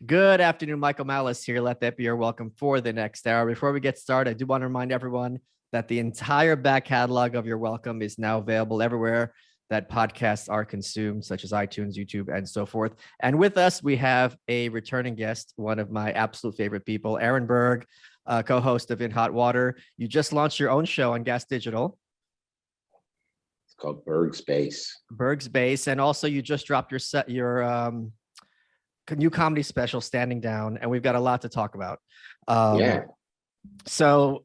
Good afternoon, Michael Malice here. Let that be your welcome for the next hour. Before we get started, I do want to remind everyone that the entire back catalog of Your Welcome is now available everywhere that podcasts are consumed, such as iTunes, YouTube, and so forth. And with us, we have a returning guest, one of my absolute favorite people, Aaron Berg, co-host of In Hot Water. You just launched your own show on Gas Digital. It's called Berg Space. Berg's Base. And also you just dropped your new comedy special, Standing Down, and we've got a lot to talk about. So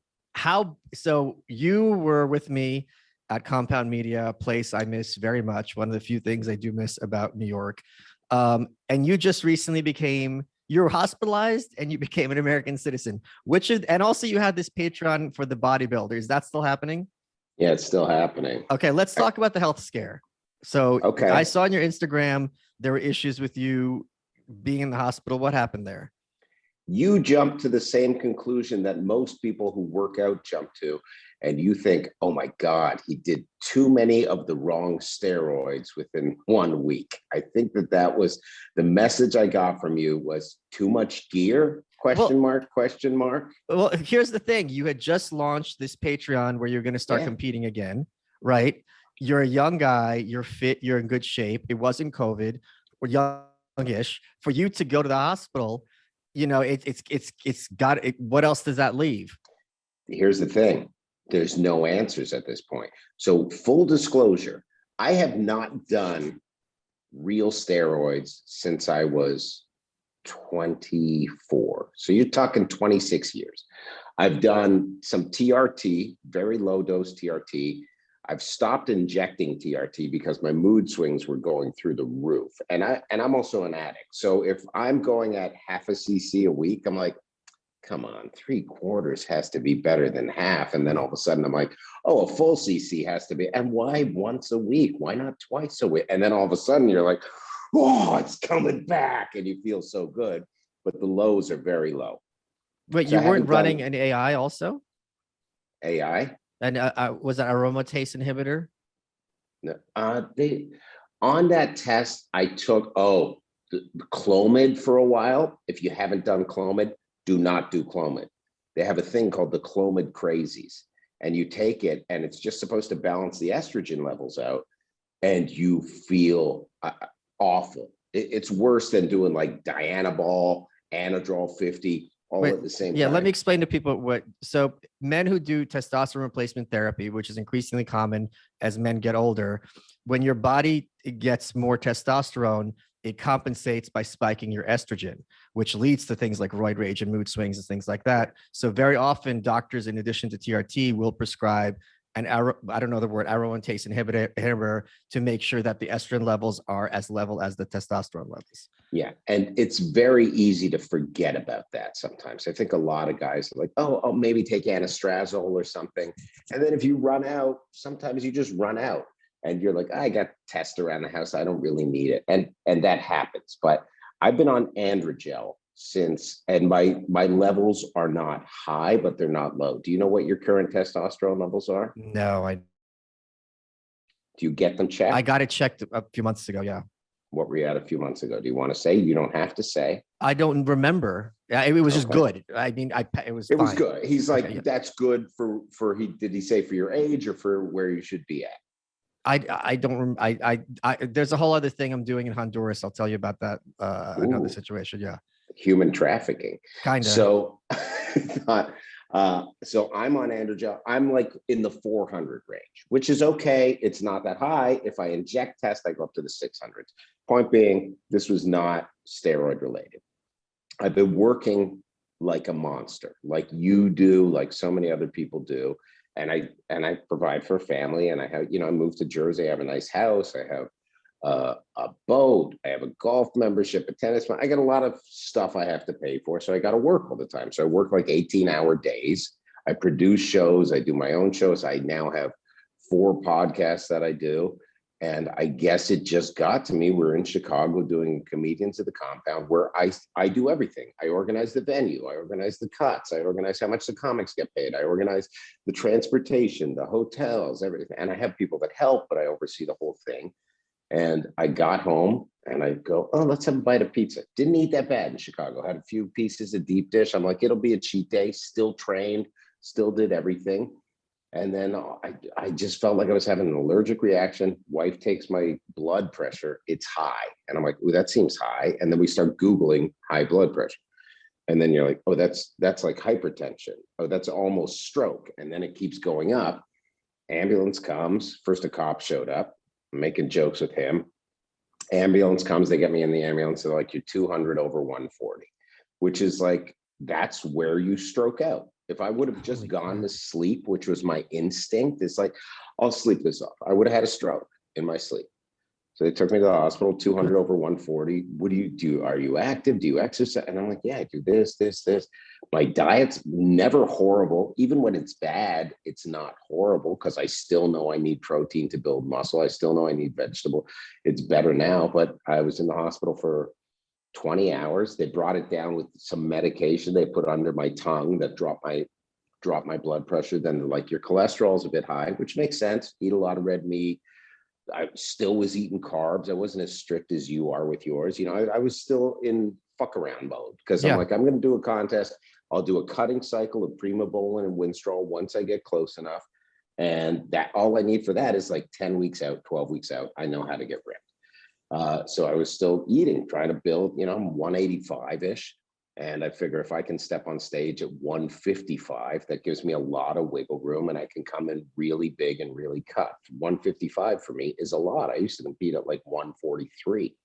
you were with me at Compound Media, a place I miss very much. One of the few things I do miss about New York. And you just recently you were hospitalized and you became an American citizen, and also you had this Patreon for the bodybuilders. Is that still happening? Yeah, it's still happening. Okay, let's talk about the health scare. So I saw on your Instagram, there were issues with you being in the hospital. What happened there? You jump to the same conclusion that most people who work out jump to, and you think, oh my God, he did too many of the wrong steroids within 1 week. I think that was the message I got from you was too much gear? Question mark. Well, here's the thing. You had just launched this Patreon where you're going to start competing again, right? You're a young guy, you're fit, you're in good shape. It wasn't COVID. We're youngish. For you to go to the hospital, it's got it. What else does that leave? Here's the thing. There's no answers at this point. So full disclosure, I have not done real steroids since I was 24. So you're talking 26 years. I've done some TRT, very low dose TRT. I've stopped injecting TRT because my mood swings were going through the roof. And I'm also an addict. So if I'm going at half a cc a week, I'm like, come on, 3/4 has to be better than half. And then all of a sudden I'm like, oh, a full cc has to be. And why once a week? Why not twice a week? And then all of a sudden you're like, oh, it's coming back. And you feel so good. But the lows are very low. Wait, you weren't running an AI also? AI? And was that aromatase inhibitor? No, on that test, I took the Clomid for a while. If you haven't done Clomid, do not do Clomid. They have a thing called the Clomid crazies, and you take it, and it's just supposed to balance the estrogen levels out, and you feel awful. It's worse than doing like Dianabol, Anadrol 50. At the same time. Let me explain to people so men who do testosterone replacement therapy, which is increasingly common as men get older, when your body gets more testosterone, it compensates by spiking your estrogen, which leads to things like roid rage and mood swings and things like that. So very often doctors, in addition to TRT, will prescribe aromatase inhibitor to make sure that the estrogen levels are as level as the testosterone levels. Yeah. And it's very easy to forget about that sometimes. I think a lot of guys are like, oh, maybe take anastrozole or something. And then if you run out, sometimes you just run out and you're like, I got tests around the house. I don't really need it. And that happens. But I've been on Androgel and my levels are not high, but they're not low. Do you know what your current testosterone levels are? No, Do you get them checked? I got it checked a few months ago. Yeah. What were you at a few months ago? Do you want to say? You don't have to say. I don't remember. It was just good. I mean, it was was good. He's like, that's good did he say for your age or for where you should be at? I don't. There's a whole other thing I'm doing in Honduras. I'll tell you about that. Another situation. Yeah. Human trafficking. Kind of. So, so I'm on Androgel. I'm like in the 400 range, which is okay. It's not that high. If I inject test, I go up to the 600s. Point being, this was not steroid related. I've been working like a monster, like you do, like so many other people do. And I provide for a family, and I have, I moved to Jersey. I have a nice house. I have a boat. I have a golf membership, a tennis. I got a lot of stuff I have to pay for. So I got to work all the time. So I work like 18-hour days. I produce shows. I do my own shows. I now have 4 podcasts that I do. And I guess it just got to me. We're in Chicago doing Comedians at the Compound, where I do everything. I organize the venue. I organize the cuts. I organize how much the comics get paid. I organize the transportation, the hotels, everything. And I have people that help, but I oversee the whole thing. And I got home And I go, oh, let's have a bite of pizza. Didn't eat that bad in Chicago. Had a few pieces of deep dish. I'm like, it'll be a cheat day. Still trained, still did everything. And then I just felt like I was having an allergic reaction. Wife takes my blood pressure. It's high. And I'm like, oh, that seems high. And then we start Googling high blood pressure. And then you're like, oh, that's like hypertension. Oh, that's almost stroke. And then it keeps going up. Ambulance comes. First, a cop showed up. I'm making jokes with him. Ambulance comes. They get me in the ambulance. They're like, you're 200 over 140, which is like, that's where you stroke out. If I would have just gone to sleep, which was my instinct, it's like, I'll sleep this off. I would have had a stroke in my sleep. So they took me to the hospital, 200 over 140. What do you do? Are you active? Do you exercise? And I'm like, yeah, I do this. My diet's never horrible. Even when it's bad, it's not horrible because I still know I need protein to build muscle. I still know I need vegetable. It's better now, but I was in the hospital for 20 hours. They brought it down with some medication they put under my tongue that dropped my blood pressure. Then they're like, your cholesterol's a bit high, which makes sense. Eat a lot of red meat. I still was eating carbs. I wasn't as strict as you are with yours. You know, I was still in fuck around mode because I'm like, I'm going to do a contest. I'll do a cutting cycle of Primobolan and Winstrol once I get close enough. And that all I need for that is like 10 weeks out, 12 weeks out. I know how to get ripped. So I was still eating, trying to build, you know, I'm 185-ish. And I figure if I can step on stage at 155, that gives me a lot of wiggle room and I can come in really big and really cut. 155 for me is a lot. I used to compete at like 143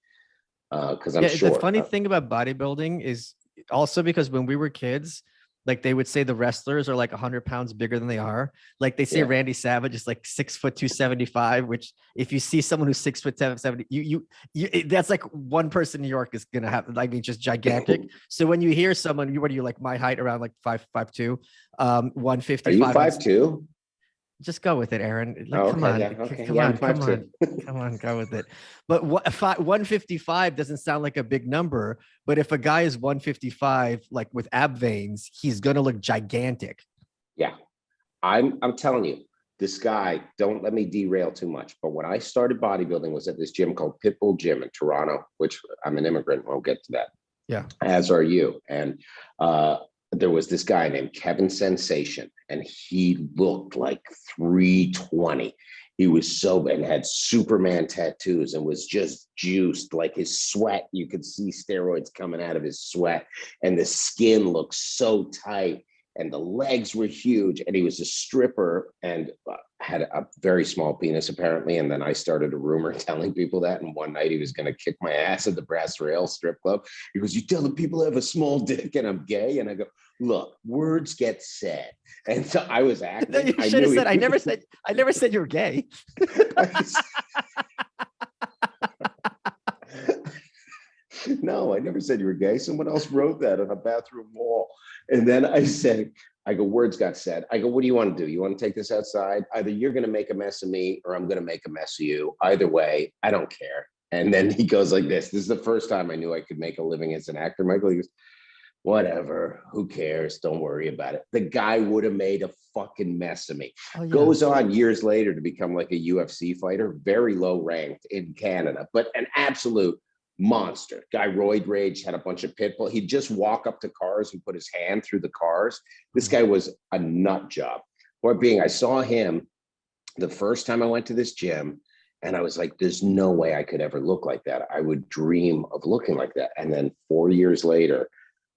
because I'm short. The funny thing about bodybuilding is also because when we were kids, like they would say the wrestlers are like 100 pounds bigger than they are. Like they say Randy Savage is like 6 foot 275, which if you see someone who's 6 foot 70, you that's like one person in New York is gonna have, I mean, just gigantic. So when you hear someone, what are you like my height around like 5'2", 155. Are you 5'2"? Just go with it, Aaron. Like, come on, go with it. But 155 doesn't sound like a big number. But if a guy is 155, like with ab veins, he's gonna look gigantic. Yeah, I'm telling you, this guy. Don't let me derail too much. But when I started bodybuilding, was at this gym called Pitbull Gym in Toronto, which I'm an immigrant. We'll get to that. Yeah, as are you. And there was this guy named Kevin Sensation, and he looked like 320. He was so, and had Superman tattoos and was just juiced, like his sweat. You could see steroids coming out of his sweat, and the skin looked so tight, and the legs were huge. And he was a stripper and had a very small penis, apparently. And then I started a rumor telling people that. And one night he was going to kick my ass at the Brass Rail strip club. He goes, you telling people I have a small dick and I'm gay? And I go, look, words get said. And so I was acting. You should have said, I never said you were gay. No, I never said you were gay. Someone else wrote that on a bathroom wall. And then I go, words got said. I go, what do you want to do? You want to take this outside? Either you're going to make a mess of me or I'm going to make a mess of you. Either way, I don't care. And then he goes like this. This is the first time I knew I could make a living as an actor. Michael, he goes, whatever, who cares? Don't worry about it. The guy would have made a fucking mess of me. Oh, yeah. Goes on years later to become like a UFC fighter, very low ranked in Canada, but an absolute monster. Guy roid rage, had a bunch of pit bull. He'd just walk up to cars and put his hand through the cars. This guy was a nut job. Point being, I saw him the first time I went to this gym, and I was like, there's no way I could ever look like that. I would dream of looking like that. And then 4 years later,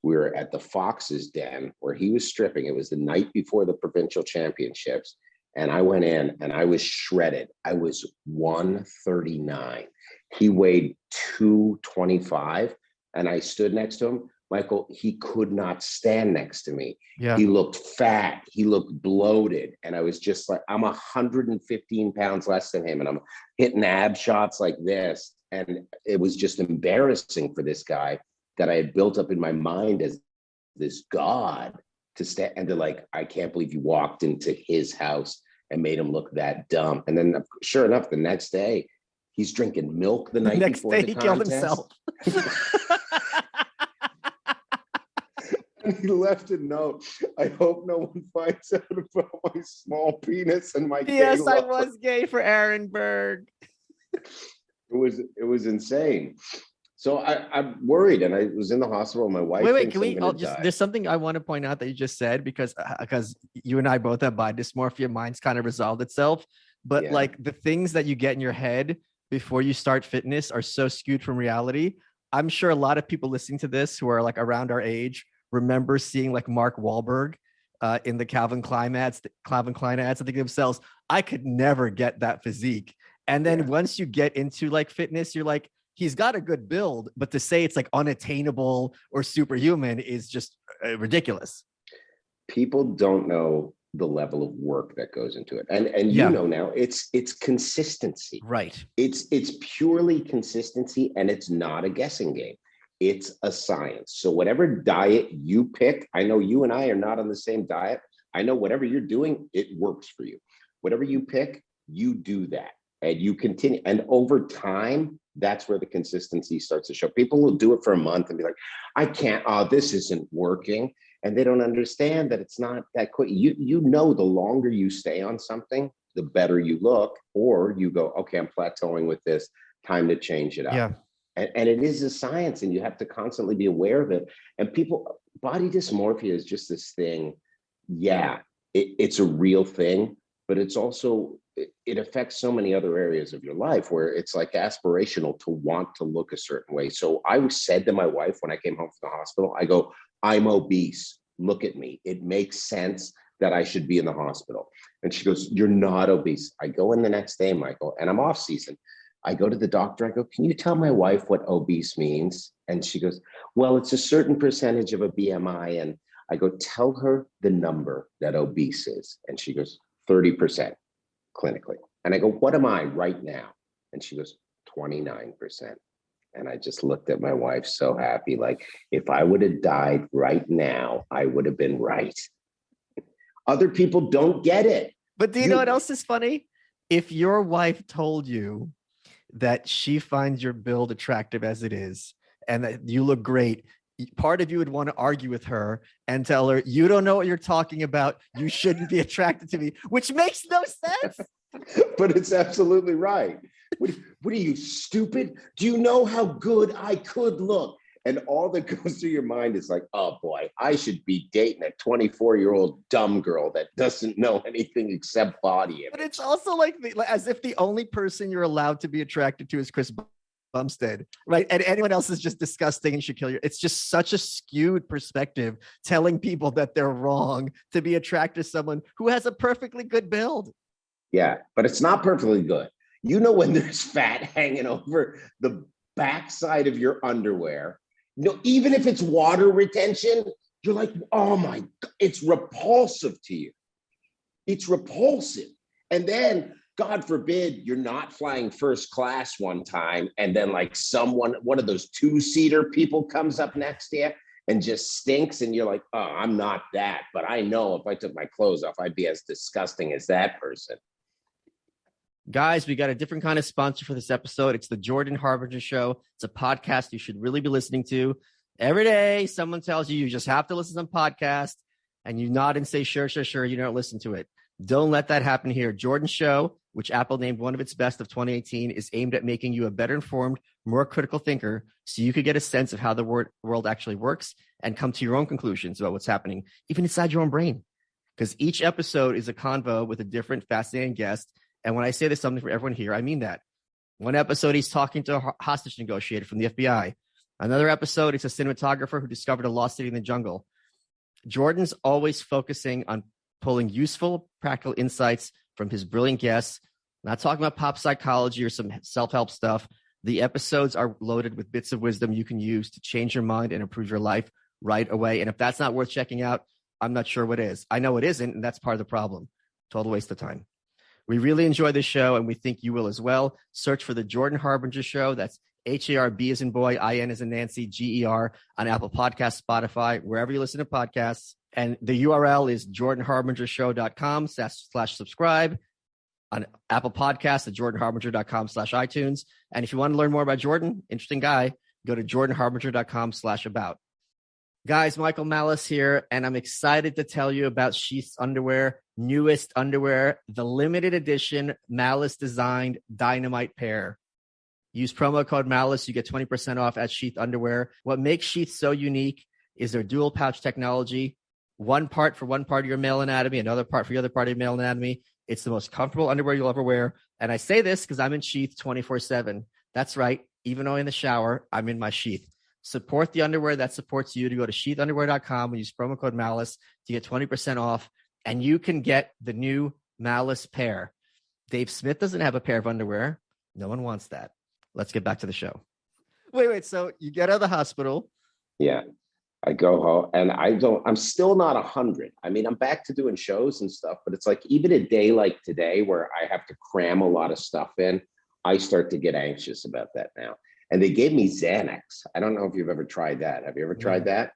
we were at the Fox's Den where he was stripping. It was the night before the provincial championships. And I went in and I was shredded. I was 139. He weighed 225. And I stood next to him. Michael, he could not stand next to me. Yeah. He looked fat. He looked bloated. And I was just like, I'm 115 pounds less than him. And I'm hitting ab shots like this. And it was just embarrassing for this guy that I had built up in my mind as this god to stand. And they're like, I can't believe you walked into his house and made him look that dumb. And then sure enough, the next day, he's drinking milk the night before the contest. He killed himself. And he left a note. I hope no one finds out about my small penis and my Yes, I was gay for Aaron Berg. It It was insane. So I'm worried, and I was in the hospital. My wife Wait, thinks can we? I'm gonna die. There's something I want to point out that you just said because you and I both have body dysmorphia. Mine's kind of resolved itself, but Yeah. like the things that you get in your head before you start fitness are so skewed from reality. I'm sure a lot of people listening to this who are like around our age remember seeing like Mark Wahlberg in the Calvin Klein ads, and thinking to themselves, I could never get that physique. And then once you get into like fitness, you're like, he's got a good build, but to say it's like unattainable or superhuman is just ridiculous. People don't know the level of work that goes into it. And you know now, it's consistency. Right. It's purely consistency, and it's not a guessing game. It's a science. So whatever diet you pick, I know you and I are not on the same diet. I know whatever you're doing, it works for you. Whatever you pick, you do that. And you continue. And over time, that's where the consistency starts to show. People will do it for a month and be like, I can't, this isn't working. And they don't understand that it's not that quick. You know, the longer you stay on something, the better you look, or you go, okay, I'm plateauing with this, time to change it up. Yeah. And it is a science, and you have to constantly be aware of it. And people, body dysmorphia is just this thing. Yeah, it's a real thing, but it's also, it affects so many other areas of your life where it's like aspirational to want to look a certain way. So I said to my wife when I came home from the hospital, I go, I'm obese. Look at me. It makes sense that I should be in the hospital. And she goes, you're not obese. I go in the next day, Michael, and I'm off season. I go to the doctor. I go, can you tell my wife what obese means? And she goes, well, it's a certain percentage of a BMI. And I go, tell her the number that obese is. And she goes, 30% clinically. And I go, what am I right now? And she goes, 29%. And I just looked at my wife so happy. Like, if I would have died right now, I would have been right. Other people don't get it. But do you know what else is funny? If your wife told you that she finds your build attractive as it is and that you look great, part of you would want to argue with her and tell her, you don't know what you're talking about. You shouldn't be attracted to me, which makes no sense. But it's absolutely right. What are you, stupid? Do you know how good I could look? And all that goes through your mind is like, oh boy, I should be dating a 24-year-old dumb girl that doesn't know anything except body image. But it's also like as if the only person you're allowed to be attracted to is Chris Bumstead, right? And anyone else is just disgusting and should kill you. It's just such a skewed perspective, telling people that they're wrong to be attracted to someone who has a perfectly good build. Yeah, but it's not perfectly good. You know, when there's fat hanging over the backside of your underwear, even if it's water retention, you're like, oh my God, it's repulsive to you. It's repulsive. And then, God forbid, you're not flying first class one time, and then like one of those two-seater people comes up next to you and just stinks, and you're like, oh, I'm not that, but I know if I took my clothes off, I'd be as disgusting as that person. Guys, we got a different kind of sponsor for this episode. It's the Jordan Harbinger Show. It's a podcast you should really be listening to. Every day, someone tells you just have to listen to some podcast, and you nod and say, sure, you don't listen to it. Don't let that happen here. Jordan Show, which Apple named one of its best of 2018, is aimed at making you a better informed, more critical thinker so you could get a sense of how the world actually works and come to your own conclusions about what's happening, even inside your own brain. Because each episode is a convo with a different fascinating guest. And when I say this something for everyone here, I mean that. One episode, he's talking to a hostage negotiator from the FBI. Another episode, it's a cinematographer who discovered a lost city in the jungle. Jordan's always focusing on pulling useful, practical insights from his brilliant guests. Not talking about pop psychology or some self-help stuff. The episodes are loaded with bits of wisdom you can use to change your mind and improve your life right away. And if that's not worth checking out, I'm not sure what is. I know it isn't, and that's part of the problem. Total waste of time. We really enjoy this show, and we think you will as well. Search for the Jordan Harbinger Show. That's HARB as in boy, IN as in Nancy, GER on Apple Podcasts, Spotify, wherever you listen to podcasts. And the URL is jordanharbingershow.com/subscribe. On Apple Podcasts at jordanharbinger.com/iTunes. And if you want to learn more about Jordan, interesting guy, go to jordanharbinger.com/about. Guys, Michael Malice here, and I'm excited to tell you about Sheath's underwear, newest underwear, the limited edition Malice designed Dynamite pair. Use promo code Malice. You get 20% off at Sheath Underwear. What makes Sheath so unique is their dual pouch technology. One part for one part of your male anatomy, another part for the other part of your male anatomy. It's the most comfortable underwear you'll ever wear. And I say this because I'm in Sheath 24/7. That's right. Even though in the shower, I'm in my Sheath. Support the underwear that supports you. To go to sheathunderwear.com and use promo code Malice to get 20% off. And you can get the new Malice pair. Dave Smith doesn't have a pair of underwear. No one wants that. Let's get back to the show. Wait. So you get out of the hospital. Yeah. I go home and I'm still not 100. I mean, I'm back to doing shows and stuff, but it's like even a day like today where I have to cram a lot of stuff in, I start to get anxious about that now. And they gave me Xanax. I don't know if you've ever tried that. Have you ever tried that?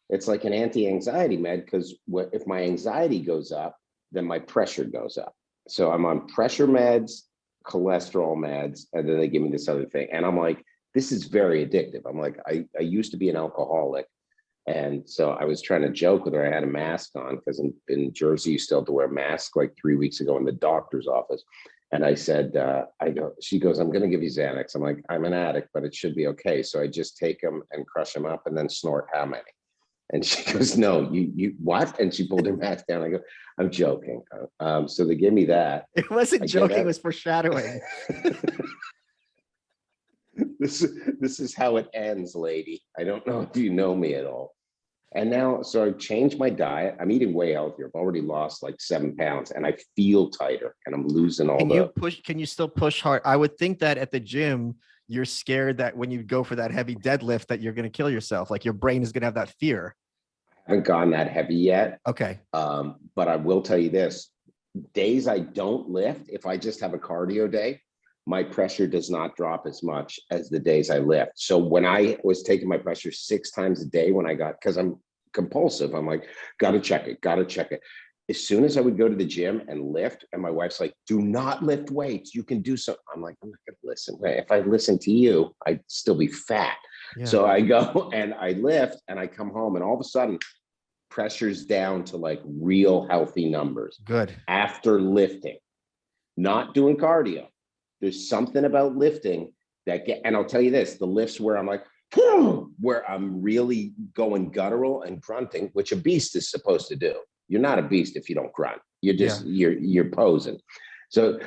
It's like an anti-anxiety med because if my anxiety goes up, then my pressure goes up. So I'm on pressure meds, cholesterol meds, and then they give me this other thing. And I'm like, this is very addictive. I'm like, I used to be an alcoholic. And so I was trying to joke with her. I had a mask on because in Jersey, you still have to wear a mask like 3 weeks ago in the doctor's office. And I said, she goes, I'm going to give you Xanax. I'm like, I'm an addict, but it should be okay. So I just take them and crush them up and then snort how many? And she goes, no, you what? And she pulled her mask down. I go, I'm joking. So they gave me that. It wasn't joking, it was foreshadowing. This is how it ends, lady. I don't know if you know me at all. And now, so I've changed my diet. I'm eating way healthier. I've already lost like 7 pounds and I feel tighter and I'm losing all Can you still push hard? I would think that at the gym, you're scared that when you go for that heavy deadlift that you're going to kill yourself. Like your brain is going to have that fear. I haven't gone that heavy yet. Okay. But I will tell you this, days I don't lift, if I just have a cardio day, my pressure does not drop as much as the days I lift. So when I was taking my pressure 6 times a day because I'm compulsive, I'm like, got to check it. As soon as I would go to the gym and lift, and my wife's like, do not lift weights. You can do so. I'm like, I'm not going to listen. If I listen to you, I'd still be fat. Yeah. So I go and I lift and I come home and all of a sudden pressure's down to like real healthy numbers. Good. After lifting, not doing cardio. There's something about lifting and I'll tell you this, the lifts where I'm like, where I'm really going guttural and grunting, which a beast is supposed to do. You're not a beast if you don't grunt. You're just, you're posing. So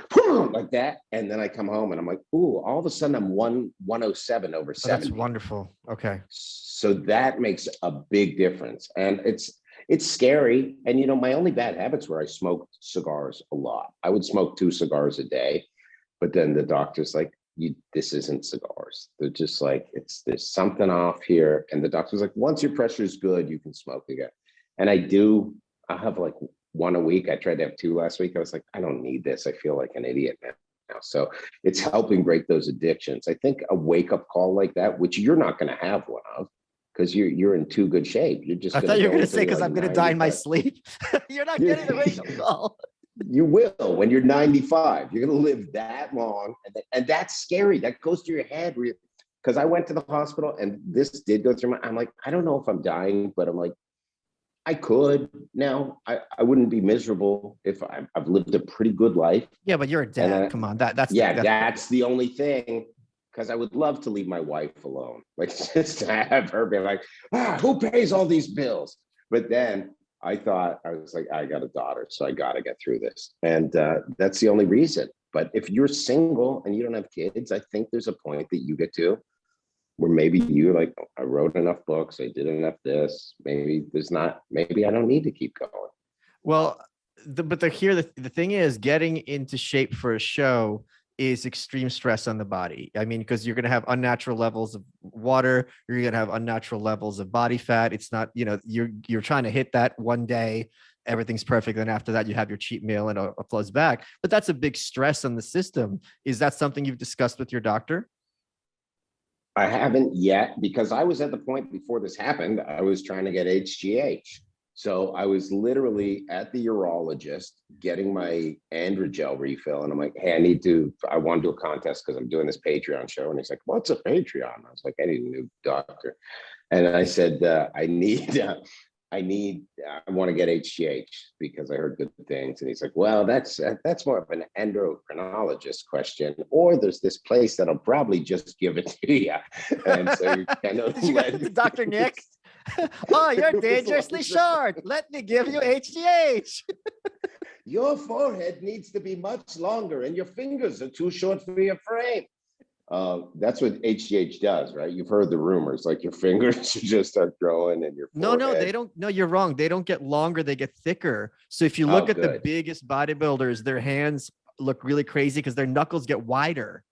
like that. And then I come home and I'm like, ooh, all of a sudden I'm 107 over 70. That's wonderful. Okay. So that makes a big difference. And it's scary. And, my only bad habits were I smoked cigars a lot. I would smoke 2 cigars a day. But then the doctor's like, this isn't cigars. They're just like, there's something off here. And the doctor's like, once your pressure is good, you can smoke again. And I'll have like 1 a week. I tried to have 2 last week. I was like, I don't need this. I feel like an idiot now. So it's helping break those addictions. I think a wake up call like that, which you're not going to have one of, because you're in too good shape. You're just. I thought you were going to say, because I'm going to die in my sleep. You're not getting the wake up call. You will when you're 95. You're going to live that long. And that's scary. That goes to your head. Because I went to the hospital and this did go through I'm like, I don't know if I'm dying, but I'm like, I could now. I wouldn't be miserable if I've lived a pretty good life. Yeah, but you're a dad. Come on. That's the only thing. Because I would love to leave my wife alone. Like just to have her be like, who pays all these bills? But then I was like, I got a daughter, so I got to get through this. And that's the only reason. But if you're single and you don't have kids, I think there's a point that you get to where maybe you're like, I wrote enough books, I did enough this. Maybe I don't need to keep going. Well, the thing is, getting into shape for a show is extreme stress on the body. I mean, because you're going to have unnatural levels of water, you're going to have unnatural levels of body fat. It's not, you're trying to hit that one day, everything's perfect. Then after that, you have your cheat meal and it flows back. But that's a big stress on the system. Is that something you've discussed with your doctor? I haven't yet, because I was at the point before this happened, I was trying to get HGH. So I was literally at the urologist getting my androgel refill. And I'm like, hey, I want to do a contest because I'm doing this Patreon show. And he's like, what's a Patreon? I was like, I need a new doctor. And I said, I need I want to get HGH because I heard good things. And he's like, well, that's more of an endocrinologist question. Or there's this place that'll probably just give it to you. And so you kind of Did you go to Dr. Nick? Oh, you're dangerously short. Let me give you HGH. Your forehead needs to be much longer and your fingers are too short for your frame. That's what HGH does, right? You've heard the rumors, like your fingers just start growing and your forehead. No, they don't. No, you're wrong. They don't get longer. They get thicker. So if you look at the biggest bodybuilders, their hands look really crazy because their knuckles get wider.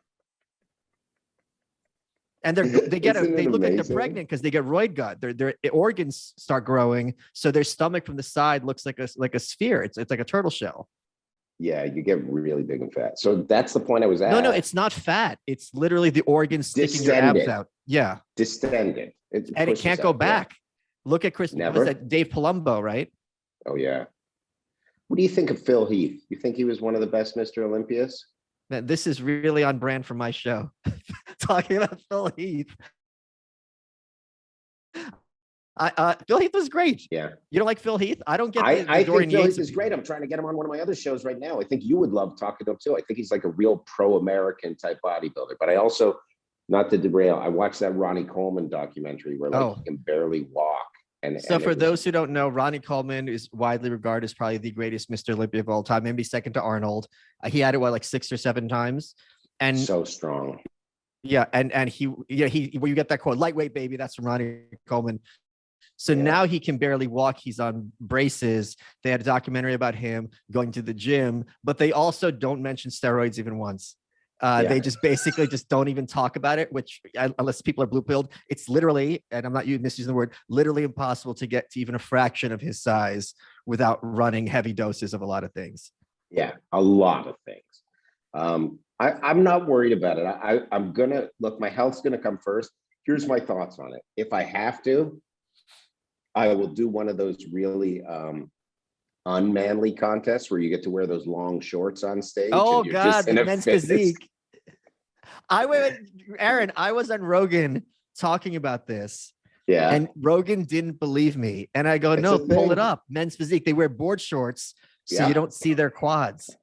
And they look like they're pregnant because they get roid gut. Their organs start growing. So their stomach from the side looks like a sphere. It's like a turtle shell. Yeah, you get really big and fat. So that's the point I was at. No, it's not fat. It's literally the organs sticking your abs out. Yeah. Distended. And it can't go back. Yeah. Look at Chris. Never. Was that Dave Palumbo, right? Oh, yeah. What do you think of Phil Heath? You think he was one of the best Mr. Olympias? Man, this is really on brand for my show. Talking about Phil Heath. Phil Heath was great. Yeah. You don't like Phil Heath? I don't get I think Phil Heath is great. I'm trying to get him on one of my other shows right now. I think you would love talking to him too. I think he's like a real pro-American type bodybuilder. But I also, not to derail, I watched that Ronnie Coleman documentary where he can barely walk. So for those who don't know, Ronnie Coleman is widely regarded as probably the greatest Mr. Olympia of all time, maybe second to Arnold. He had it like 6 or 7 times. And so strong. Yeah. And he where you get that quote, lightweight baby, that's from Ronnie Coleman. So now he can barely walk. He's on braces. They had a documentary about him going to the gym, but they also don't mention steroids even once. They just basically just don't even talk about it, which unless people are blue pilled, it's literally, and I'm not misusing the word, literally impossible to get to even a fraction of his size without running heavy doses of a lot of things. Yeah, a lot of things. I'm not worried about it. I'm gonna look, my health's gonna come first. Here's my thoughts on it. If I have to, I will do one of those really unmanly contests where you get to wear those long shorts on stage. Oh God, the men's physique. Aaron, I was on Rogan talking about this. Yeah. And Rogan didn't believe me. And I go, no, pull it up. Men's physique. They wear board shorts so you don't see their quads.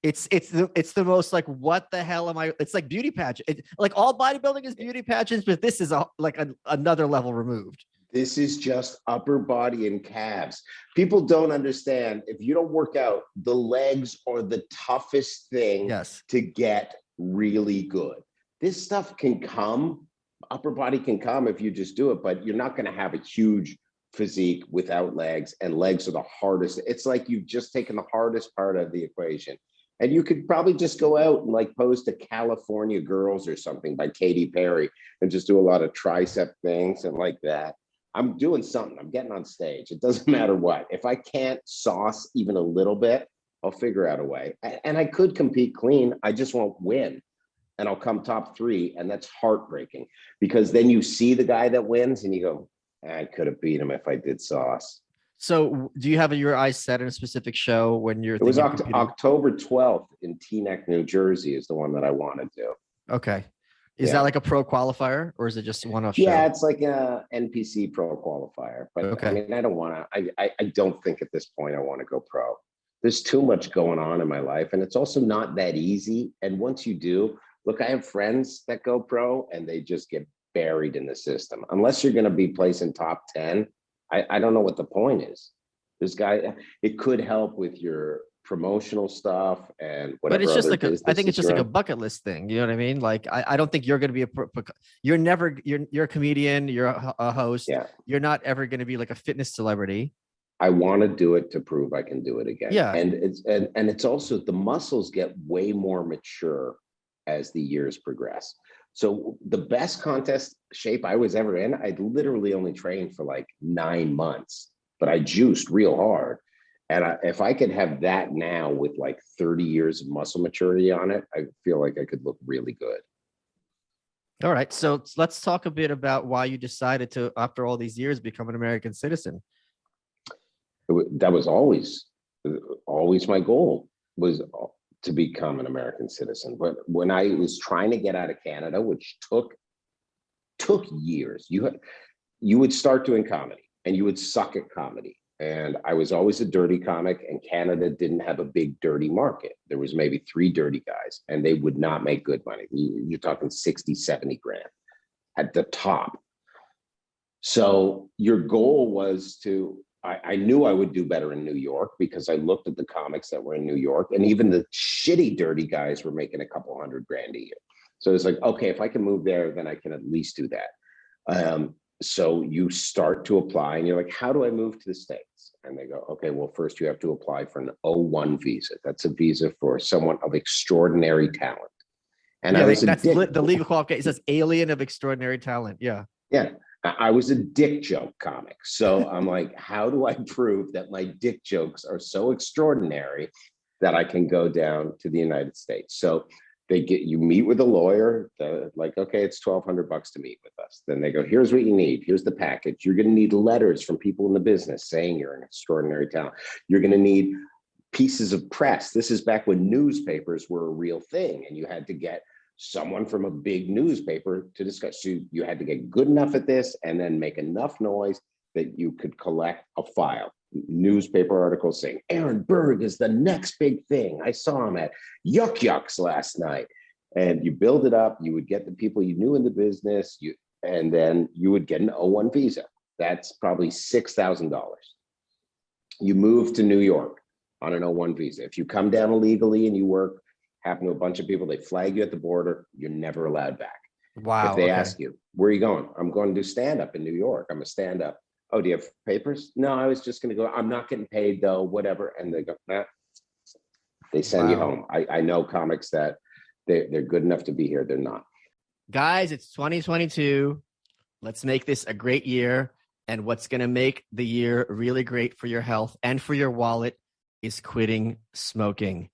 It's the most like, what the hell am I? It's like beauty pageant. Like all bodybuilding is beauty pageants, but this is another level removed. This is just upper body and calves. People don't understand. If you don't work out, the legs are the toughest thing to get really good. This stuff can come, upper body can come if you just do it, but you're not going to have a huge physique without legs, and legs are the hardest. It's like you've just taken the hardest part of the equation. And you could probably just go out and like pose to California Girls or something by Katy Perry and just do a lot of tricep things and like that. I'm doing something. I'm getting on stage. It doesn't matter what. If I can't sauce even a little bit, I'll figure out a way. And I could compete clean. I just won't win. And I'll come top 3. And that's heartbreaking because then you see the guy that wins and you go, I could have beat him if I did sauce. So do you have your eyes set in a specific show when you're? It was October 12th in Teaneck, New Jersey is the one that I want to do. Okay. Is that like a pro qualifier or is it just one-off show? Yeah, it's like a NPC pro qualifier. But okay. I mean, I don't want to, I don't think at this point I want to go pro. There's too much going on in my life. And it's also not that easy. And once you do, look, I have friends that go pro and they just get buried in the system. Unless you're going to be placing top 10, I don't know what the point is. This guy, it could help with your promotional stuff and whatever. But it's just like I think it's just like a bucket list thing. You know what I mean? Like I don't think you're going to be you're a comedian, you're a host. Yeah. You're not ever going to be like a fitness celebrity. I want to do it to prove I can do it again. Yeah. And it's also the muscles get way more mature as the years progress. So the best contest shape I was ever in, I literally only trained for like 9 months, but I juiced real hard. And if I could have that now with like 30 years of muscle maturity on it, I feel like I could look really good. All right. So let's talk a bit about why you decided to, after all these years, become an American citizen. That was always my goal, was to become an American citizen. But when I was trying to get out of Canada, which took years, you would start doing comedy and you would suck at comedy. And I was always a dirty comic, and Canada didn't have a big dirty market. There was maybe 3 dirty guys, and they would not make good money. You're talking 60, 70 grand at the top. So your goal was to, I knew I would do better in New York because I looked at the comics that were in New York, and even the shitty dirty guys were making a couple $100,000 a year. So it's like, okay, if I can move there, then I can at least do that. So you start to apply, and you're like, how do I move to the States? And they go, okay, well, first you have to apply for an O1 visa. That's a visa for someone of extraordinary talent. And yeah, I was that's the legal qualification. It says alien of extraordinary talent. Yeah. Yeah. I was a dick joke comic. So I'm like, how do I prove that my dick jokes are so extraordinary that I can go down to the United States? So you meet with a lawyer, like, okay, it's $1,200 to meet with us. Then they go, here's what you need. Here's the package. You're going to need letters from people in the business saying you're an extraordinary talent. You're going to need pieces of press. This is back when newspapers were a real thing, and you had to get someone from a big newspaper to discuss. So you had to get good enough at this and then make enough noise that you could collect a file. Newspaper articles saying Aaron Berg is the next big thing. I saw him at Yuck Yucks last night. And you build it up. You would get the people you knew in the business, and then you would get an O1 visa. That's probably $6,000. You move to New York on an O1 visa. If you come down illegally and you work, happen to a bunch of people, they flag you at the border, you're never allowed back. Wow. If they ask you, where are you going? I'm going to do stand-up in New York. I'm a stand-up. Oh, do you have papers? No, I was just going to go. I'm not getting paid though, whatever. And they go, nah. They send you home. I know comics that they're good enough to be here. They're not. Guys, it's 2022. Let's make this a great year. And what's going to make the year really great for your health and for your wallet is quitting smoking.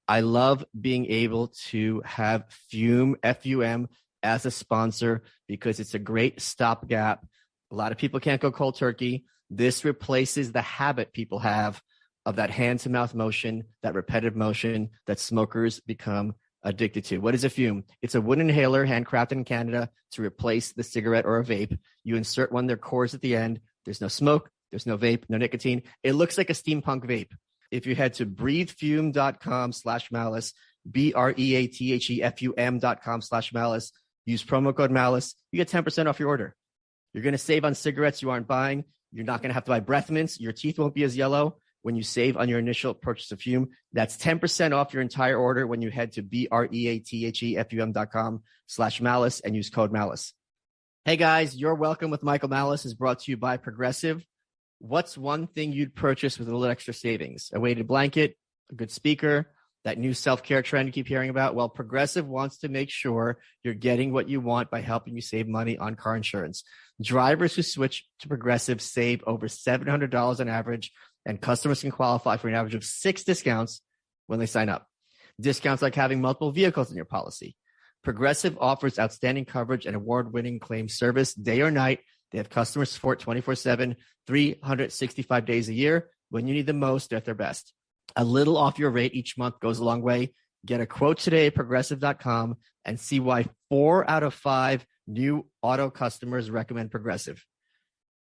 I love being able to have Fume, F-U-M, as a sponsor because it's a great stopgap. A lot of people can't go cold turkey. This replaces the habit people have of that hand-to-mouth motion, that repetitive motion that smokers become addicted to. What is a Fume? It's a wood inhaler handcrafted in Canada to replace the cigarette or a vape. You insert one of their cores at the end. There's no smoke. There's no vape, no nicotine. It looks like a steampunk vape. If you head to breathefume.com/malice, breathefum.com/malice, use promo code malice, you get 10% off your order. You're going to save on cigarettes you aren't buying. You're not going to have to buy breath mints. Your teeth won't be as yellow when you save on your initial purchase of Fume. That's 10% off your entire order when you head to breathefum.com/malice and use code malice. Hey guys, You're Welcome with Michael Malice is brought to you by Progressive. What's one thing you'd purchase with a little extra savings? A weighted blanket, a good speaker, that new self-care trend you keep hearing about? Well, Progressive wants to make sure you're getting what you want by helping you save money on car insurance. Drivers who switch to Progressive save over $700 on average, and customers can qualify for an average of 6 discounts when they sign up. Discounts like having multiple vehicles in your policy. Progressive offers outstanding coverage and award-winning claim service day or night. They have customer support 24/7, 365 days a year. When you need them most, they're at their best. A little off your rate each month goes a long way. Get a quote today at progressive.com and see why 4 out of 5 new auto customers recommend Progressive.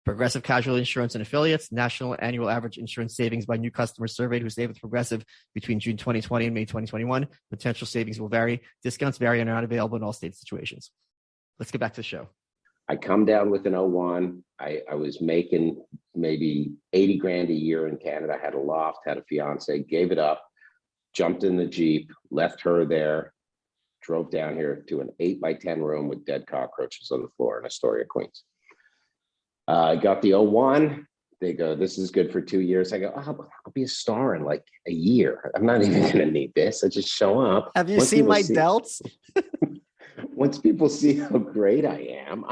Progressive Casualty Insurance and Affiliates, national annual average insurance savings by new customers surveyed who saved with Progressive between June 2020 and May 2021. Potential savings will vary. Discounts vary and are not available in all state situations. Let's get back to the show. I come down with an O1. I was making maybe 80 grand a year in Canada. I had a loft, had a fiance, gave it up, jumped in the Jeep, left her there, drove down here to an 8x10 room with dead cockroaches on the floor in Astoria, Queens. I got the O1. They go, this is good for 2 years. I go, oh, I'll be a star in like a year. I'm not even going to need this. I just show up. Have you seen my delts? Once people see how great I am,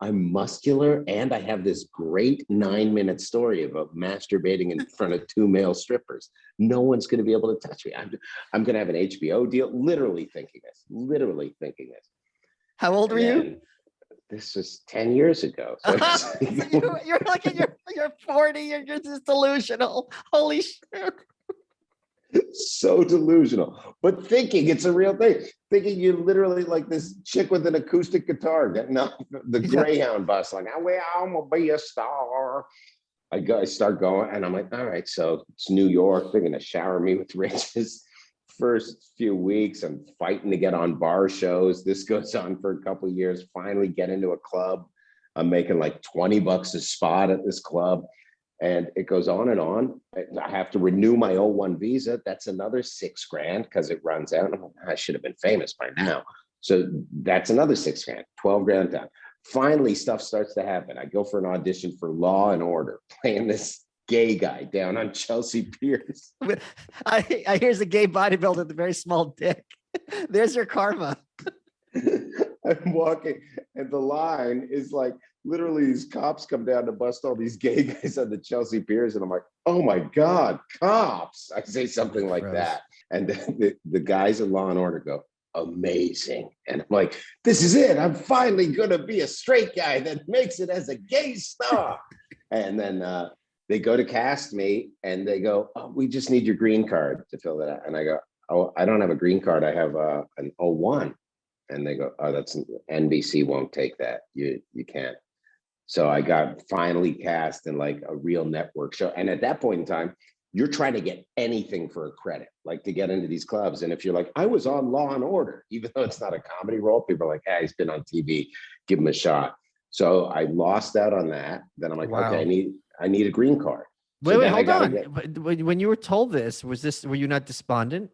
I'm muscular, and I have this great 9-minute story about masturbating in front of 2 male strippers. No one's going to be able to touch me. I'm going to have an HBO deal. Literally thinking this. How old were you? This was 10 years ago. So you're like you're 40. You're just delusional. Holy shit. So delusional, but thinking it's a real thing. Thinking you literally like this chick with an acoustic guitar getting off the Yeah. Greyhound bus, like, I'm gonna be a star. I start going, and I'm like, all right, so it's New York. They're gonna shower me with riches. First few weeks, I'm fighting to get on bar shows. This goes on for a couple of years. Finally, get into a club. I'm making like $20 a spot at this club. And it goes on and on. I have to renew my O1 visa. That's another $6,000 because it runs out. I'm like, I should have been famous by now. So that's another $6,000, $12,000 down. Finally, stuff starts to happen. I go for an audition for Law and Order, playing this gay guy down on Chelsea Piers. I here's a gay bodybuilder with a very small dick. There's your karma. I'm walking, and the line is like, literally these cops come down to bust all these gay guys on the Chelsea Piers. And I'm like, oh my God, cops. I say something like that. And the guys in Law and Order go, amazing. And I'm like, this is it. I'm finally going to be a straight guy that makes it as a gay star. And then they go to cast me and they go, oh, we just need your green card to fill that out. And I go, oh, I don't have a green card. I have an O1. And they go, oh, that's NBC won't take that. You can't. So I got finally cast in like a real network show. And at that point in time, you're trying to get anything for a credit, like to get into these clubs. And if you're like, I was on Law and Order, even though it's not a comedy role, people are like, hey, he's been on TV, give him a shot. So I lost out on that. Then I'm like, Wow. Okay, I need a green card. Wait, hold on. When you were told this, were you not despondent?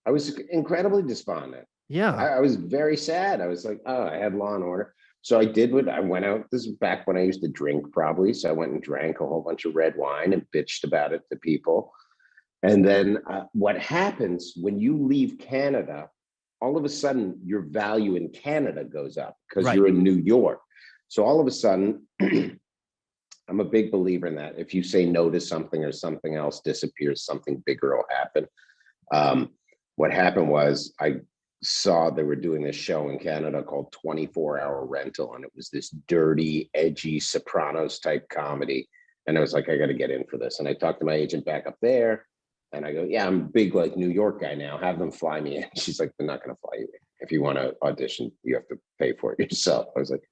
I was incredibly despondent. Yeah. I was very sad. I was like, oh, I had Law and Order. So I did what I went out. This is back when I used to drink, probably. So I went and drank a whole bunch of red wine and bitched about it to people. And then what happens when you leave Canada, all of a sudden your value in Canada goes up because you're in New York. So all of a sudden, I'm a big believer in that. If you say no to something or something else disappears, something bigger will happen. What happened was I saw they were doing this show in Canada called 24-Hour Rental, and it was this dirty, edgy Sopranos type comedy. And I was like, I got to get in for this. And I talked to my agent back up there, and I go, yeah, I'm a big like New York guy now. Have them fly me in. She's like, they're not going to fly you in. If you want to audition, you have to pay for it yourself. I was like,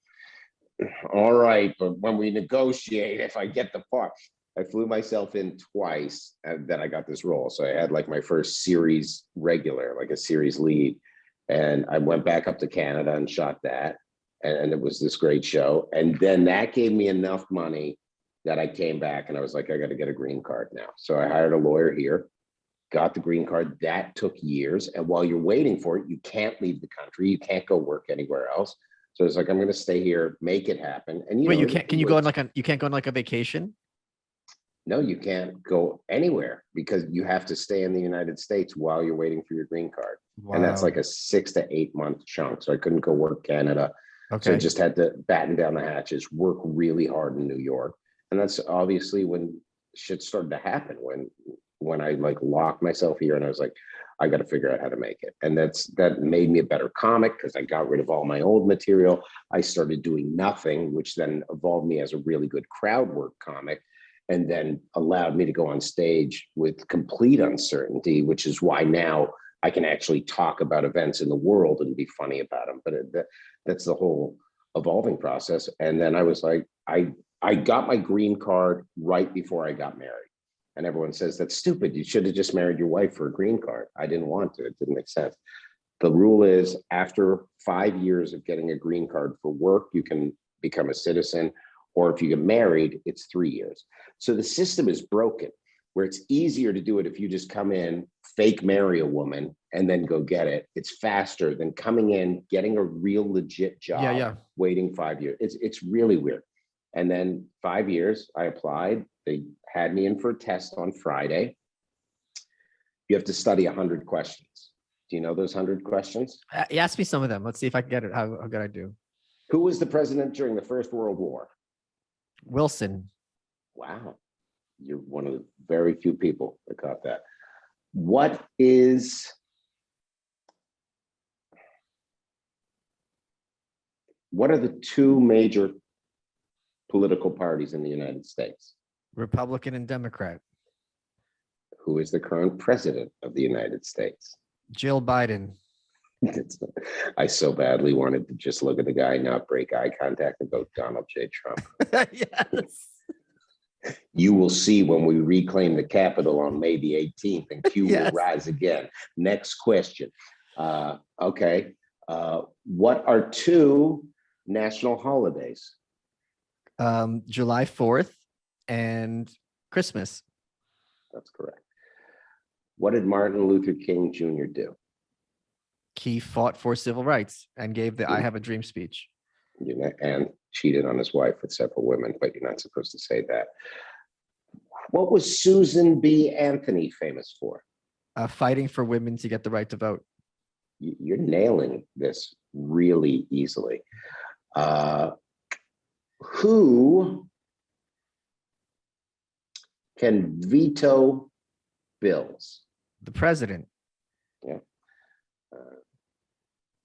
all right, but when we negotiate, if I get the part. I flew myself in twice, and then I got this role. So I had like my first series regular, like a series lead. And I went back up to Canada and shot that. And it was this great show. And then that gave me enough money that I came back and I was like, I got to get a green card now. So I hired a lawyer here, got the green card. That took years. And while you're waiting for it, you can't leave the country. You can't go work anywhere else. So it's like, I'm going to stay here, make it happen. And you can't, can you go on like you can't go on like a vacation? No, you can't go anywhere because you have to stay in the United States while you're waiting for your green card. Wow. And that's like a 6 to 8 month chunk. So I couldn't go work Canada. Okay. So I just had to batten down the hatches, work really hard in New York. And that's obviously when shit started to happen, when I like locked myself here and I was like, I got to figure out how to make it. And that made me a better comic because I got rid of all my old material. I started doing nothing, which then evolved me as a really good crowd work comic. And then allowed me to go on stage with complete uncertainty, which is why now I can actually talk about events in the world and be funny about them. But that's the whole evolving process. And then I was like, I got my green card right before I got married. And everyone says, that's stupid. You should have just married your wife for a green card. I didn't want to. It didn't make sense. The rule is after 5 years of getting a green card for work, you can become a citizen. Or if you get married, it's 3 years. So the system is broken where it's easier to do it if you just come in, fake marry a woman, and then go get it. It's faster than coming in, getting a real legit job, waiting 5 years. It's really weird. And then 5 years, I applied. They had me in for a test on Friday. You have to study 100 questions. Do you know those 100 questions? Ask me some of them. Let's see if I can get it. How good I do. Who was the president during the First World War? Wilson. Wow. You're one of the very few people that got that. What are the two major political parties in the United States? Republican and Democrat. Who is the current president of the United States? Jill Biden. I so badly wanted to just look at the guy, not break eye contact, and go Donald J. Trump. Yes. You will see when we reclaim the Capitol on May the 18th, and Q Yes. will rise again. Next question. Okay. What are two national holidays? July 4th and Christmas. That's correct. What did Martin Luther King Jr. do? He fought for civil rights and gave the I Have a Dream speech. And cheated on his wife with several women, but you're not supposed to say that. What was Susan B. Anthony famous for? Fighting for women to get the right to vote. You're nailing this really easily. Who can veto bills? The president. Yeah.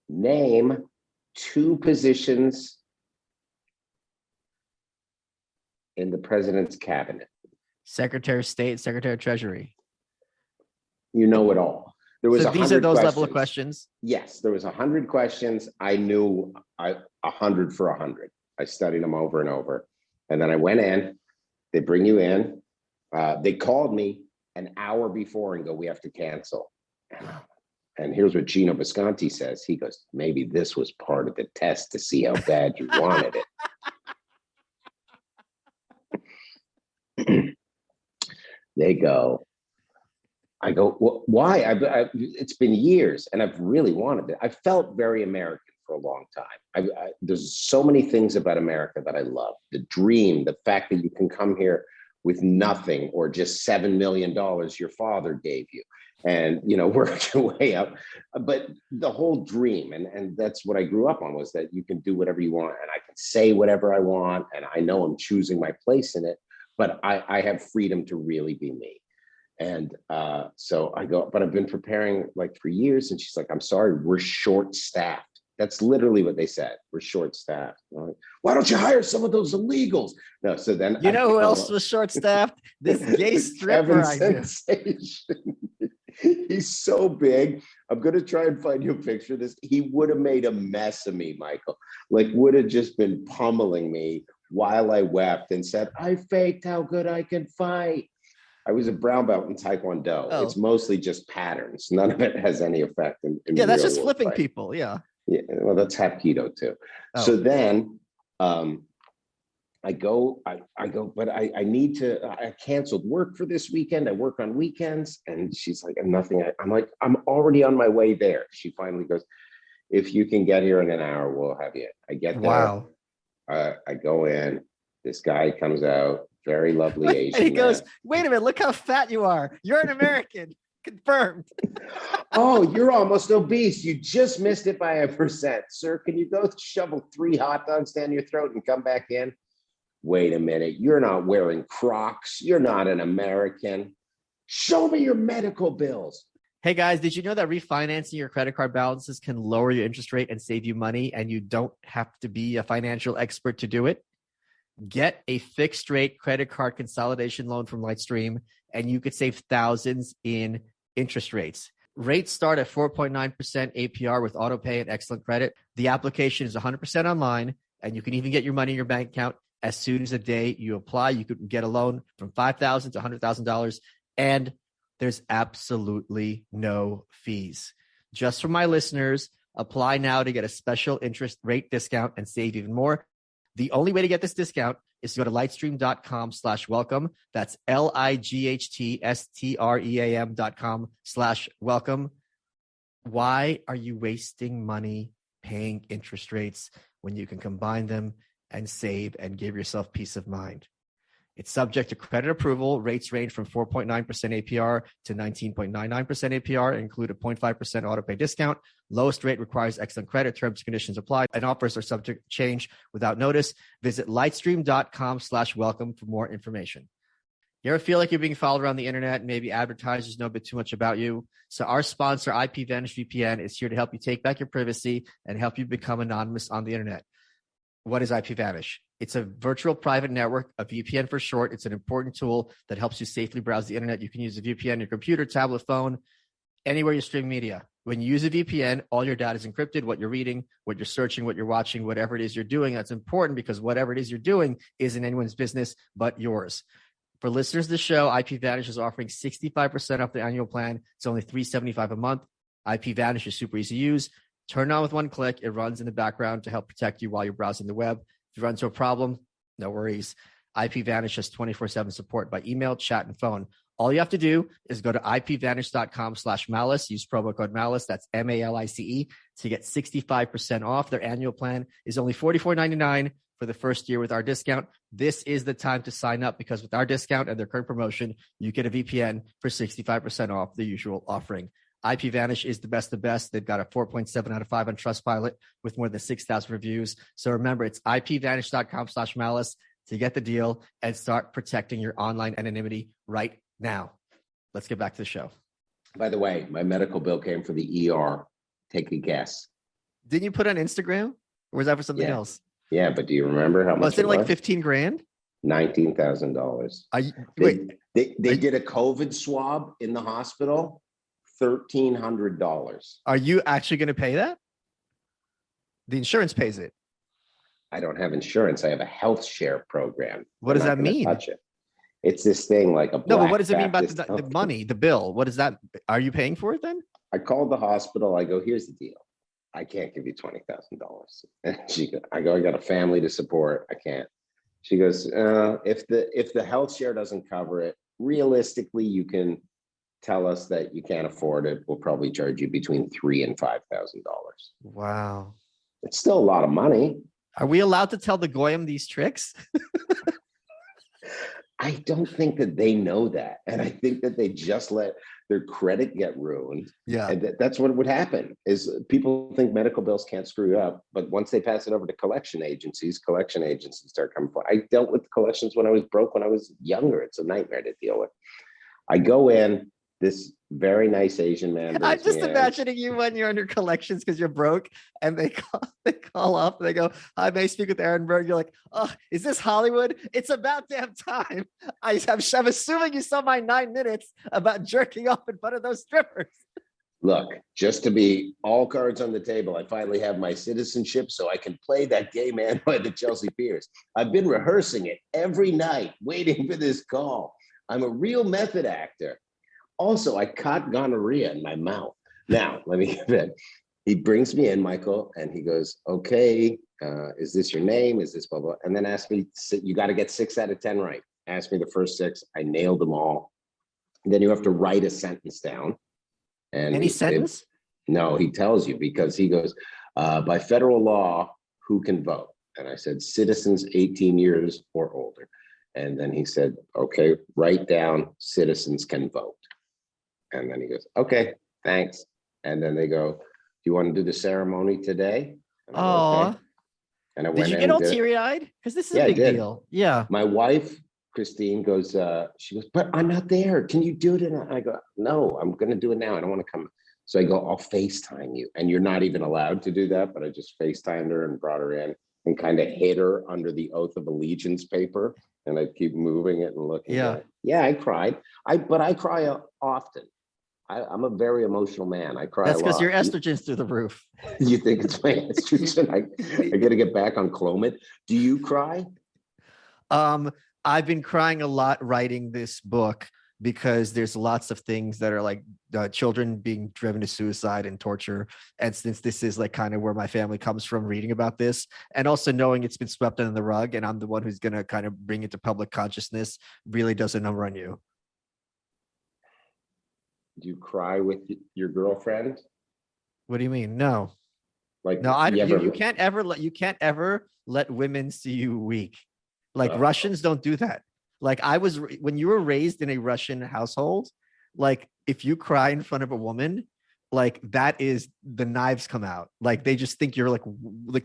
Name two positions in the president's cabinet. Secretary of State, Secretary of Treasury. You know it all. There was So these are 100 those questions. level of questions. Yes, there was 100 questions. I knew 100 for 100. I studied them over and over. And then I went in, they bring you in. They called me an hour before and go, we have to cancel. And here's what Gino Visconti says. He goes, maybe this was part of the test to see how bad you wanted it. They go, I go, well, why? It's been years and I've really wanted it. I felt very American for a long time. There's so many things about America that I love. The dream, the fact that you can come here with nothing or just $7 million your father gave you and, work your way up. But the whole dream, and that's what I grew up on, was that you can do whatever you want and I can say whatever I want. And I know I'm choosing my place in it, but I have freedom to really be me. And so I go, but I've been preparing like for years. And she's like, I'm sorry, we're short staffed. That's literally what they said. We're short staffed. Like, why don't you hire some of those illegals? No, so then who else was short staffed? This gay stripper I knew. He's so big. I'm gonna try and find you a picture of this. He would have made a mess of me, Michael. Like would have just been pummeling me while I wept and said, I faked how good I can fight. I was a brown belt in Taekwondo. Oh. It's mostly just patterns. None of it has any effect in that's just real flipping fight. people. Yeah. Yeah, well, that's Hapkido too. Oh. So then I go, but I need to, I canceled work for this weekend. I work on weekends. And she's like, I'm like, I'm already on my way there. She finally goes, if you can get here in an hour, we'll have you. I get there. Wow. I go in, this guy comes out, very lovely Asian and he goes, man. wait a minute, look how fat you are. You're an American. Confirmed. Oh, you're almost obese. You just missed it by 1%. Sir, can you go shovel 3 hot dogs down your throat and come back in? Wait a minute. You're not wearing Crocs. You're not an American. Show me your medical bills. Hey guys, did you know that refinancing your credit card balances can lower your interest rate and save you money, and you don't have to be a financial expert to do it? Get a fixed rate credit card consolidation loan from Lightstream, and you could save thousands in interest rates. Rates start at 4.9% APR with auto pay and excellent credit. The application is 100% online, and you can even get your money in your bank account as soon as the day you apply. You could get a loan from $5,000 to $100,000, and there's absolutely no fees. Just for my listeners, apply now to get a special interest rate discount and save even more. The only way to get this discount is to go to lightstream.com/welcome. That's lightstream.com/welcome. Why are you wasting money paying interest rates when you can combine them and save and give yourself peace of mind? It's subject to credit approval. Rates range from 4.9% APR to 19.99% APR and include a 0.5% auto pay discount. Lowest rate requires excellent credit. Terms and conditions apply, and offers are subject to change without notice. Visit lightstream.com/welcome for more information. You ever feel like you're being followed around the internet and maybe advertisers know a bit too much about you? So our sponsor, IPVanish VPN, is here to help you take back your privacy and help you become anonymous on the internet. What is IPVanish? It's a virtual private network, a VPN for short. It's an important tool that helps you safely browse the internet. You can use a VPN on your computer, tablet, phone, anywhere you stream media. When you use a VPN, all your data is encrypted, what you're reading, what you're searching, what you're watching, whatever it is you're doing. That's important because whatever it is you're doing isn't anyone's business but yours. For listeners to the show, IPVanish is offering 65% off the annual plan. It's only $375 a month. IPVanish is super easy to use. Turn on with one click. It runs in the background to help protect you while you're browsing the web. If you run into a problem, no worries. IPVanish has 24/7 support by email, chat, and phone. All you have to do is go to ipvanish.com/malice. Use promo code malice. That's MALICE to get 65% off. Their annual plan is only $44.99 for the first year with our discount. This is the time to sign up because with our discount and their current promotion, you get a VPN for 65% off the usual offering. IPVanish is the best of best. They've got a 4.7 out of 5 on Trustpilot with more than 6,000 reviews. So remember, it's ipvanish.com/malice to get the deal and start protecting your online anonymity right now. Let's get back to the show. By the way, my medical bill came for the ER. Take a guess. Didn't you put on Instagram or was that for something else? Yeah, but do you remember how much? Was it like 15 grand? $19,000. They did a COVID swab in the hospital. $1,300. Are you actually going to pay that? The insurance pays it. I don't have insurance. I have a health share program. What does that mean? Touch it. It's this thing like a no, but what does it mean about the money, the bill? What is that? Are you paying for it then? I called the hospital. I go, here's the deal. I can't give you $20,000. And I got a family to support. I can't. She goes, if the health share doesn't cover it, realistically, you can tell us that you can't afford it. We'll probably charge you between $3,000 and $5,000. Wow. It's still a lot of money. Are we allowed to tell the Goyim these tricks? I don't think that they know that. And I think that they just let their credit get ruined. Yeah. And that's what would happen is people think medical bills can't screw you up. But once they pass it over to collection agencies start coming for. I dealt with collections when I was broke, when I was younger. It's a nightmare to deal with. I go in, this very nice Asian man. I'm just imagining you when you're under collections because you're broke and they call up and they go, "Hi, may I speak with Aaron Berg?" You're like, "Oh, is this Hollywood? It's about damn time." I'm assuming you saw my 9 minutes about jerking off in front of those strippers. Look, just to be all cards on the table, I finally have my citizenship so I can play that gay man by the Chelsea Piers. I've been rehearsing it every night, waiting for this call. I'm a real method actor. Also, I caught gonorrhea in my mouth. Now, let me get it. He brings me in, Michael, and he goes, "Okay, is this your name? Is this blah, blah?" And then asked me, you got to get 6 out of 10 right. Asked me the first 6. I nailed them all. And then you have to write a sentence down. And any sentence? No, he tells you because he goes, by federal law, who can vote? And I said, citizens 18 years or older. And then he said, okay, write down citizens can vote. And then he goes, okay, thanks. And then they go, do you want to do the ceremony today? And Oh, okay. And I did went you in get all and did it. teary-eyed? Because this is a big deal. Yeah. My wife, Christine, goes, she goes, but I'm not there. Can you do it? And I go, no, I'm going to do it now. I don't want to come. So I go, I'll FaceTime you. And you're not even allowed to do that. But I just FaceTimed her and brought her in and kind of hid her under the oath of allegiance paper. And I keep moving it and looking at it. Yeah, I cried. But I cry often. I'm a very emotional man. I cry. That's because your estrogen. estrogen's through the roof. You think it's my estrogen? I got to get back on Clomid. Do you cry? I've been crying a lot writing this book because there's lots of things that are like children being driven to suicide and torture. And since this is like kind of where my family comes from, reading about this and also knowing it's been swept under the rug and I'm the one who's going to kind of bring it to public consciousness really does a number on you. Do you cry with your girlfriend? What do you mean? No. Like no, you can't ever let women see you weak. Like Russians don't do that. Like when you were raised in a Russian household, like if you cry in front of a woman, like that is the knives come out. Like they just think you're like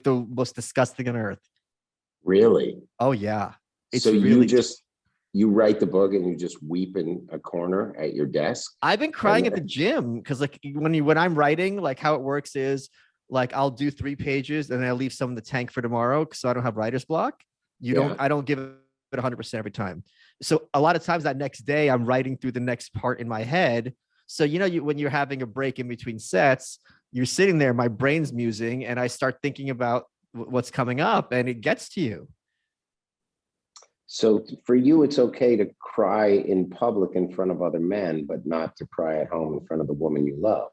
the most disgusting on earth. Really? Oh yeah. It's so really you write the book and you just weep in a corner at your desk. I've been crying at the gym because like when I'm writing, like how it works is like I'll do 3 pages and then I leave some in the tank for tomorrow so I don't have writer's block. I don't give it 100% every time. So a lot of times that next day I'm writing through the next part in my head. So, when you're having a break in between sets, you're sitting there, my brain's musing, and I start thinking about what's coming up, and it gets to you. So for you, it's okay to cry in public in front of other men, but not to cry at home in front of the woman you love.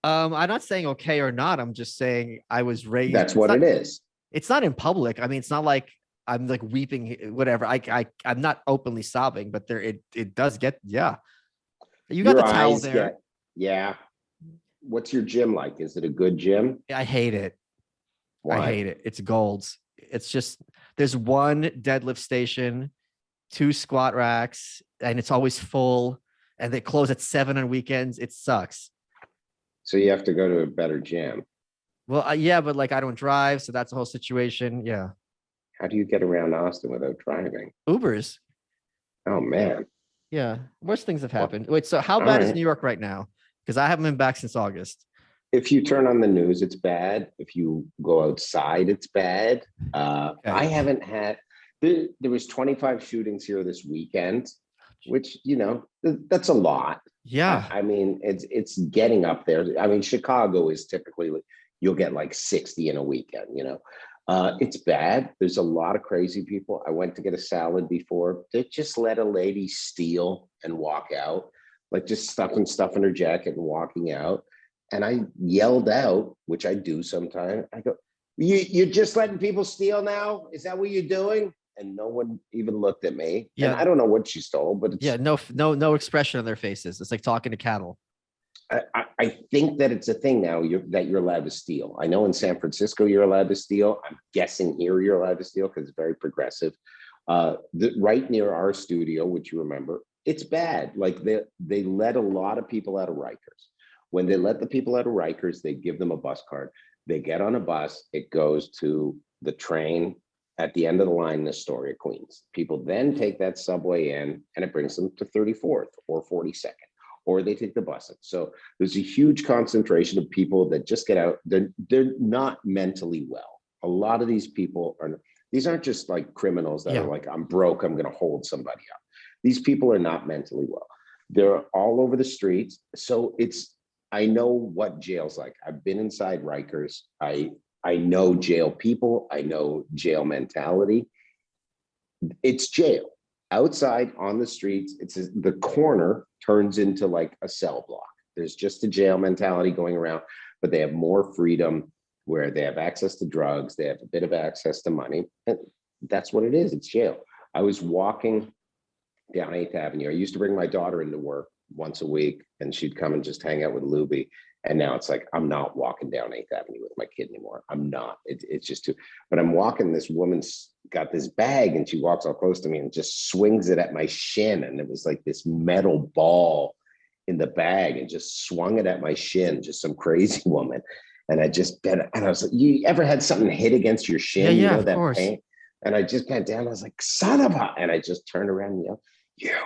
I'm not saying okay or not. I'm just saying I was raised. That's what it is. It's not in public. I mean, it's not like I'm like weeping, whatever. I'm not openly sobbing, but it does get, yeah. You got Your the towel eyes there. Yeah. What's your gym like? Is it a good gym? I hate it. Why? I hate it. It's Gold's. It's just, there's one deadlift station, 2 squat racks, and it's always full, and they close at 7 on weekends. It sucks. So you have to go to a better gym. Well, yeah, but like I don't drive, so that's the whole situation. Yeah. How do you get around Austin without driving? Ubers. Oh man. Yeah. Worst things have happened. Wait, so how bad is New York right now? Because I haven't been back since August. If you turn on the news, it's bad. If you go outside, it's bad. Okay. I haven't had, there was 25 shootings here this weekend, which, that's a lot. Yeah. I mean, it's getting up there. I mean, Chicago is typically, you'll get like 60 in a weekend, it's bad. There's a lot of crazy people. I went to get a salad before. They just let a lady steal and walk out, like just stuffing stuff in her jacket and walking out. And I yelled out, which I do sometimes. I go, you're just letting people steal now? Is that what you're doing? And no one even looked at me. Yeah. And I don't know what she stole, but it's, no expression on their faces. It's like talking to cattle. I think that it's a thing now that you're allowed to steal. I know in San Francisco you're allowed to steal. I'm guessing here you're allowed to steal because it's very progressive. Right near our studio, which you remember, it's bad. Like they let a lot of people out of Rikers. When they let the people out of Rikers, they give them a bus card. They get on a bus. It goes to the train at the end of the line in Astoria, Queens. People then take that subway in, and it brings them to 34th or 42nd, or they take the bus in. So there's a huge concentration of people that just get out. They're not mentally well. A lot of these people these aren't just like criminals that are like, I'm broke, I'm going to hold somebody up. These people are not mentally well. They're all over the streets. So I know what jail's like. I've been inside Rikers. I know jail people. I know jail mentality. It's jail. Outside on the streets, the corner turns into like a cell block. There's just a jail mentality going around, but they have more freedom where they have access to drugs. They have a bit of access to money. And that's what it is. It's jail. I was walking down 8th Avenue. I used to bring my daughter into work once a week, and she'd come and just hang out with Luby. And now it's like, I'm not walking down 8th Avenue with my kid anymore. I'm not. It's just too, but I'm walking. This woman's got this bag, and she walks all close to me and just swings it at my shin. And it was like this metal ball in the bag, and just swung it at my shin, just some crazy woman. And I just bent, and I was like, you ever had something hit against your shin? Yeah, you know, of that course. pain? And I just bent down. I was like, son of a, and I just turned around and yelled, you.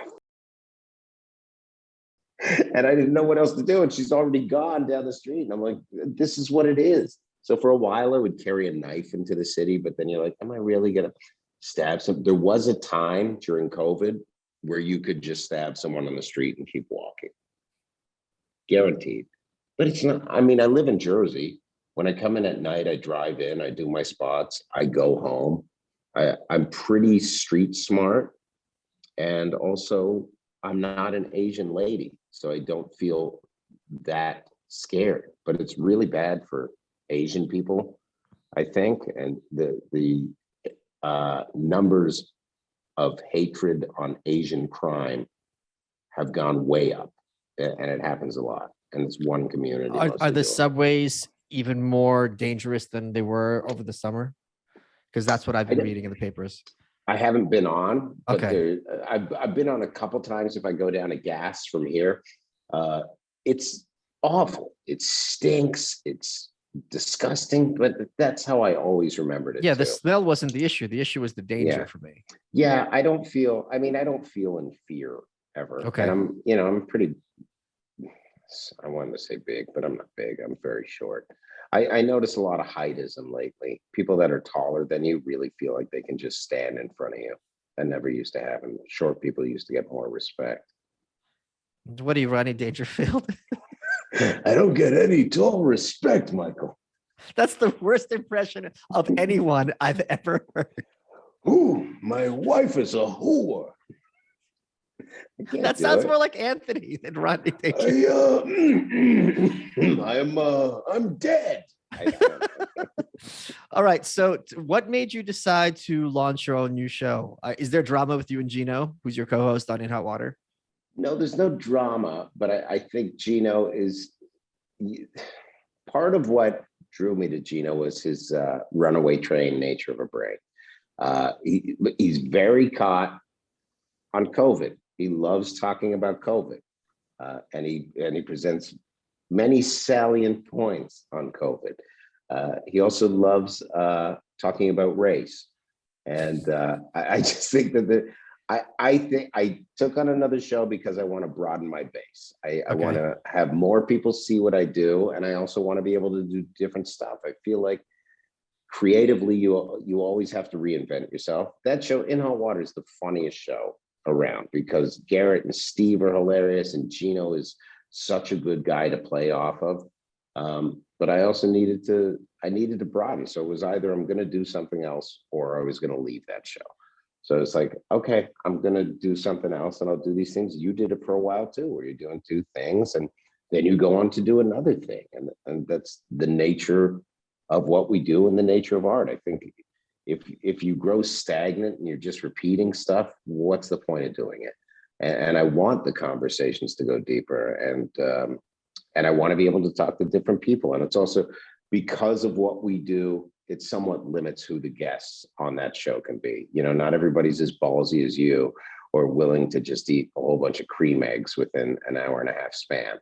And I didn't know what else to do. And she's already gone down the street. And I'm like, this is what it is. So for a while, I would carry a knife into the city, but then you're like, am I really going to stab some? There was a time during COVID where you could just stab someone on the street and keep walking. Guaranteed. But it's not, I mean, I live in Jersey. When I come in at night, I drive in, I do my spots, I go home. I'm pretty street smart. And also, I'm not an Asian lady, so I don't feel that scared. But it's really bad for Asian people, I think. And the numbers of hatred on Asian crime have gone way up, and it happens a lot. And it's one community. Are the subways even more dangerous than they were over the summer? Because that's what I've been reading in the papers. I haven't been on, but okay. I've been on a couple times. If I go down to gas from here, it's awful. It stinks. It's disgusting, but that's how I always remembered it. Yeah, the smell wasn't the issue. The issue was the danger for me. Yeah, I don't feel in fear ever. Okay. And I'm pretty, I wanted to say big, but I'm not big. I'm very short. I notice a lot of heightism lately. People that are taller than you really feel like they can just stand in front of you. That never used to happen. Short people used to get more respect. What are you, Ronnie Dangerfield? I don't get any tall respect, Michael. That's the worst impression of anyone I've ever heard. Ooh, my wife is a whore. That sounds more like Anthony than Ronnie Dangerfield. I'm dead. All right. So what made you decide to launch your own new show? Is there drama with you and Gino, who's your co-host on In Hot Water? No, there's no drama, but I think Gino is part of what drew me to Gino was his runaway train nature of a brain. He's very caught on COVID. He loves talking about COVID, and he presents many salient points on COVID. He also loves talking about race, and I just think that I think I took on another show because I want to broaden my base. I want to have more people see what I do, and I also want to be able to do different stuff. I feel like creatively, you always have to reinvent yourself. That show, In Hot Water, is the funniest show around because Garrett and Steve are hilarious, and Gino is such a good guy to play off of. But I also needed to broaden. So it was either I'm going to do something else or I was going to leave that show. So it's like, okay, I'm going to do something else and I'll do these things. You did it for a while too, where you're doing two things and then you go on to do another thing. And that's the nature of what we do and the nature of art. I think if you grow stagnant and you're just repeating stuff, what's the point of doing it? And I want the conversations to go deeper, and I want to be able to talk to different people. And it's also because of what we do, it somewhat limits who the guests on that show can be. You know, not everybody's as ballsy as you or willing to just eat a whole bunch of cream eggs within an hour and a half span.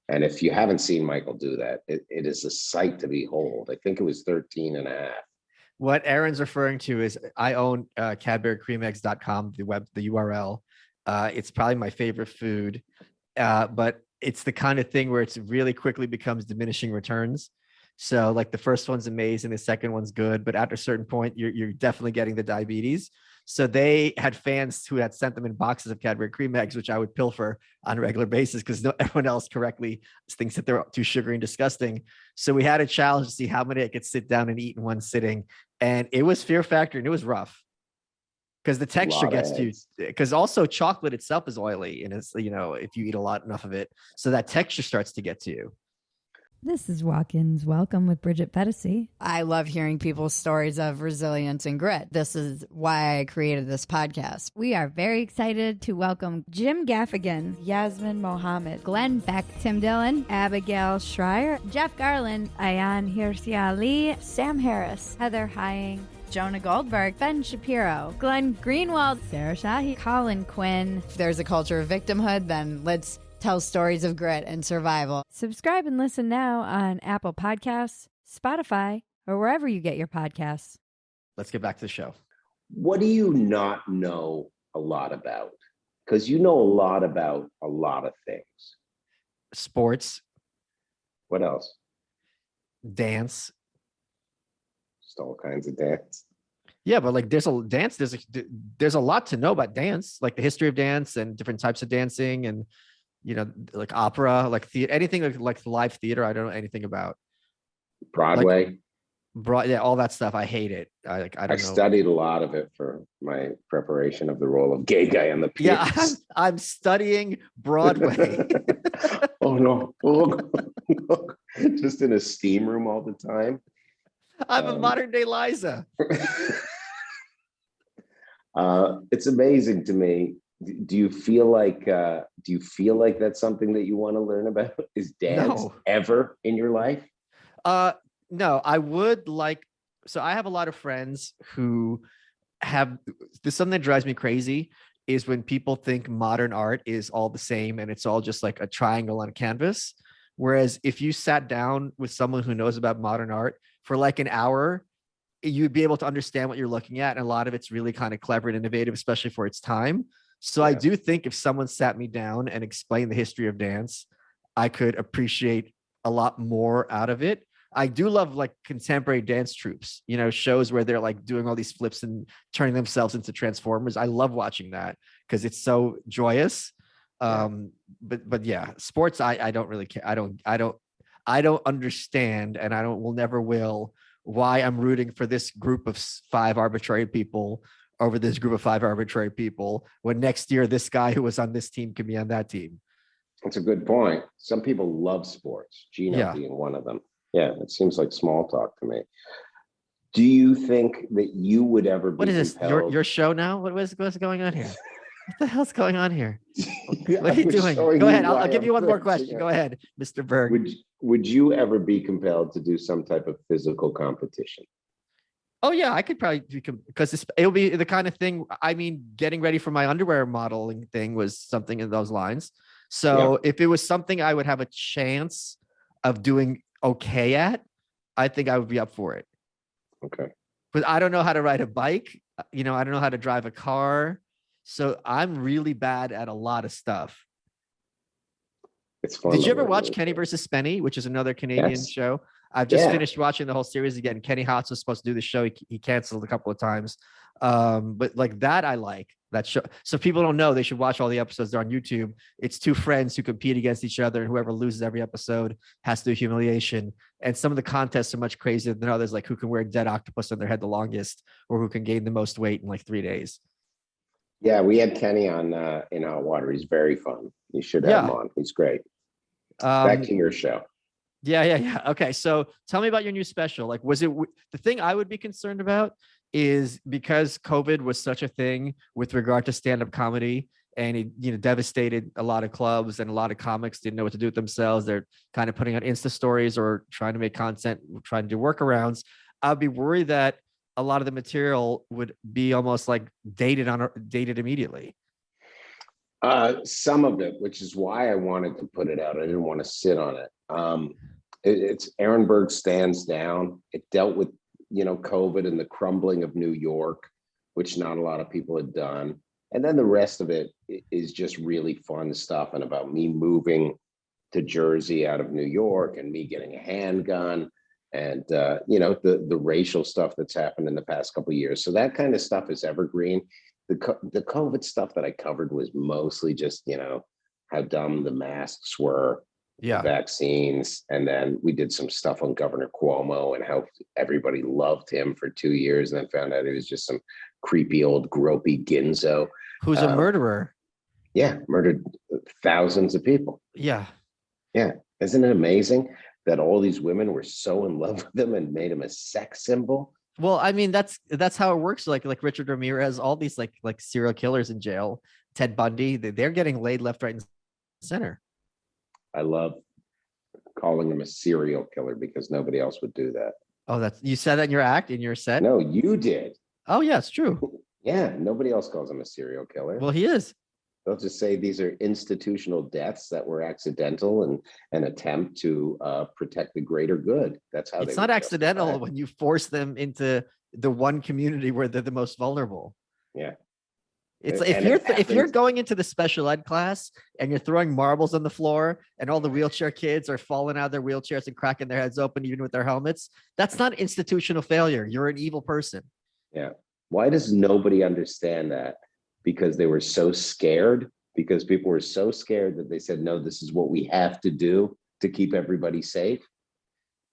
And if you haven't seen Michael do that, it is a sight to behold. I think it was 13 and a half. What Aaron's referring to is I own cadburycreameggs.com, the URL. It's probably my favorite food, but it's the kind of thing where it's really quickly becomes diminishing returns. So like the first one's amazing, the second one's good, but after a certain point, you're definitely getting the diabetes. So they had fans who had sent them in boxes of Cadbury cream eggs, which I would pilfer on a regular basis because everyone else correctly thinks that they're too sugary and disgusting. So we had a challenge to see how many I could sit down and eat in one sitting. And it was fear factor and it was rough because the texture gets to you. Because also chocolate itself is oily and it's, you know, if you eat enough of it, so that texture starts to get to you. This is Walk-Ins Welcome with Bridget Pettisy. I love hearing people's stories of resilience and grit. This is why I created this podcast. We are very excited to welcome Jim Gaffigan, Yasmin Mohammed, Glenn Beck, Tim Dillon, Abigail Schreier, Jeff Garland, Ayan Hirsi Ali, Sam Harris, Heather Hying, Jonah Goldberg, Ben Shapiro, Glenn Greenwald, Sarah Shahi, Colin Quinn. If there's a culture of victimhood, then let's tell stories of grit and survival. Subscribe and listen now on Apple Podcasts, Spotify, or wherever you get your podcasts. Let's get back to the show. What do you not know a lot about? Because you know a lot about a lot of things. Sports. What else? Dance. Just all kinds of dance. Yeah, but like there's a lot to know about dance, like the history of dance and different types of dancing and, you know, like opera, like anything like live theater. I don't know anything about. Broadway. Yeah, all that stuff. I hate it. I don't know. Studied a lot of it for my preparation of the role of gay guy on the piers. Yeah, I'm studying Broadway. Oh no. Look, just in a steam room all the time. I'm a modern day Liza. It's amazing to me. Do you feel like that's something that you want to learn about? Is dance ever in your life? No, I would like, so I have a lot of friends who there's something that drives me crazy is when people think modern art is all the same and it's all just like a triangle on a canvas. Whereas if you sat down with someone who knows about modern art for like an hour, you'd be able to understand what you're looking at. And a lot of it's really kind of clever and innovative, especially for its time. So yeah. I do think if someone sat me down and explained the history of dance, I could appreciate a lot more out of it. I do love like contemporary dance troupes, you know, shows where they're like doing all these flips and turning themselves into transformers. I love watching that because it's so joyous. But yeah, sports, I don't really care. I don't understand, and will never will, why I'm rooting for this group of 5 arbitrary people over this group of 5 arbitrary people when next year this guy who was on this team can be on that team. That's a good point. Some people love sports, Gino being one of them. Yeah, it seems like small talk to me. Do you think that you would ever be What is compelled... this? Your show now? What's going on here? What the hell's going on here? What are you was doing? showing Go you ahead. I'll why give you I'm one more cringing. question. Go ahead, Mr. Berg. Would you ever be compelled to do some type of physical competition? Oh yeah, I could probably because it'll be the kind of thing. I mean, getting ready for my underwear modeling thing was something in those lines. So if it was something I would have a chance of doing okay at, I think I would be up for it. Okay. But I don't know how to ride a bike. You know, I don't know how to drive a car. So I'm really bad at a lot of stuff. It's fun. Did you ever watch Kenny versus Spenny, which is another Canadian show? I've just finished watching the whole series again. Kenny Hotz was supposed to do the show. He canceled a couple of times. But like that, I like that show. So if people don't know, they should watch all the episodes. They're on YouTube. It's 2 friends who compete against each other, and whoever loses every episode has to do humiliation. And some of the contests are much crazier than others, like who can wear a dead octopus on their head the longest, or who can gain the most weight in like 3 days. Yeah, we had Kenny on in Hot Water. He's very fun. You should have him on. He's great. Back to your show. Yeah. Okay, so tell me about your new special. Like, was it the thing I would be concerned about is because COVID was such a thing with regard to stand-up comedy, and it devastated a lot of clubs, and a lot of comics didn't know what to do with themselves. They're kind of putting on Insta stories or trying to make content, trying to do workarounds. I'd be worried that a lot of the material would be almost like dated immediately. Some of it, which is why I wanted to put it out. I didn't want to sit on it. It's Aaron Berg Stands Down. It dealt with, COVID and the crumbling of New York, which not a lot of people had done. And then the rest of it is just really fun stuff, and about me moving to Jersey out of New York, and me getting a handgun, and the racial stuff that's happened in the past couple of years. So that kind of stuff is evergreen. The COVID stuff that I covered was mostly just, how dumb the masks were, vaccines. And then we did some stuff on Governor Cuomo and how everybody loved him for 2 years, and then found out he was just some creepy old gropey ginzo. Who's a murderer. Yeah, murdered thousands of people. Yeah. Yeah. Isn't it amazing that all these women were so in love with him and made him a sex symbol? Well, I mean, that's how it works. Like Richard Ramirez, all these like serial killers in jail, Ted Bundy, they're getting laid left, right, and center. I love calling him a serial killer because nobody else would do that. Oh, you said that in your act, in your set? No, you did. Oh, yeah, it's true. Yeah, nobody else calls him a serial killer. Well, he is. They'll just say these are institutional deaths that were accidental and an attempt to protect the greater good. That's how it's not accidental when you force them into the one community where they're the most vulnerable. Yeah. It's if you're going into the special ed class and you're throwing marbles on the floor and all the wheelchair kids are falling out of their wheelchairs and cracking their heads open even with their helmets, that's not institutional failure. You're an evil person. Yeah. Why does nobody understand that? Because they were so scared, because people were so scared that they said, no, this is what we have to do to keep everybody safe.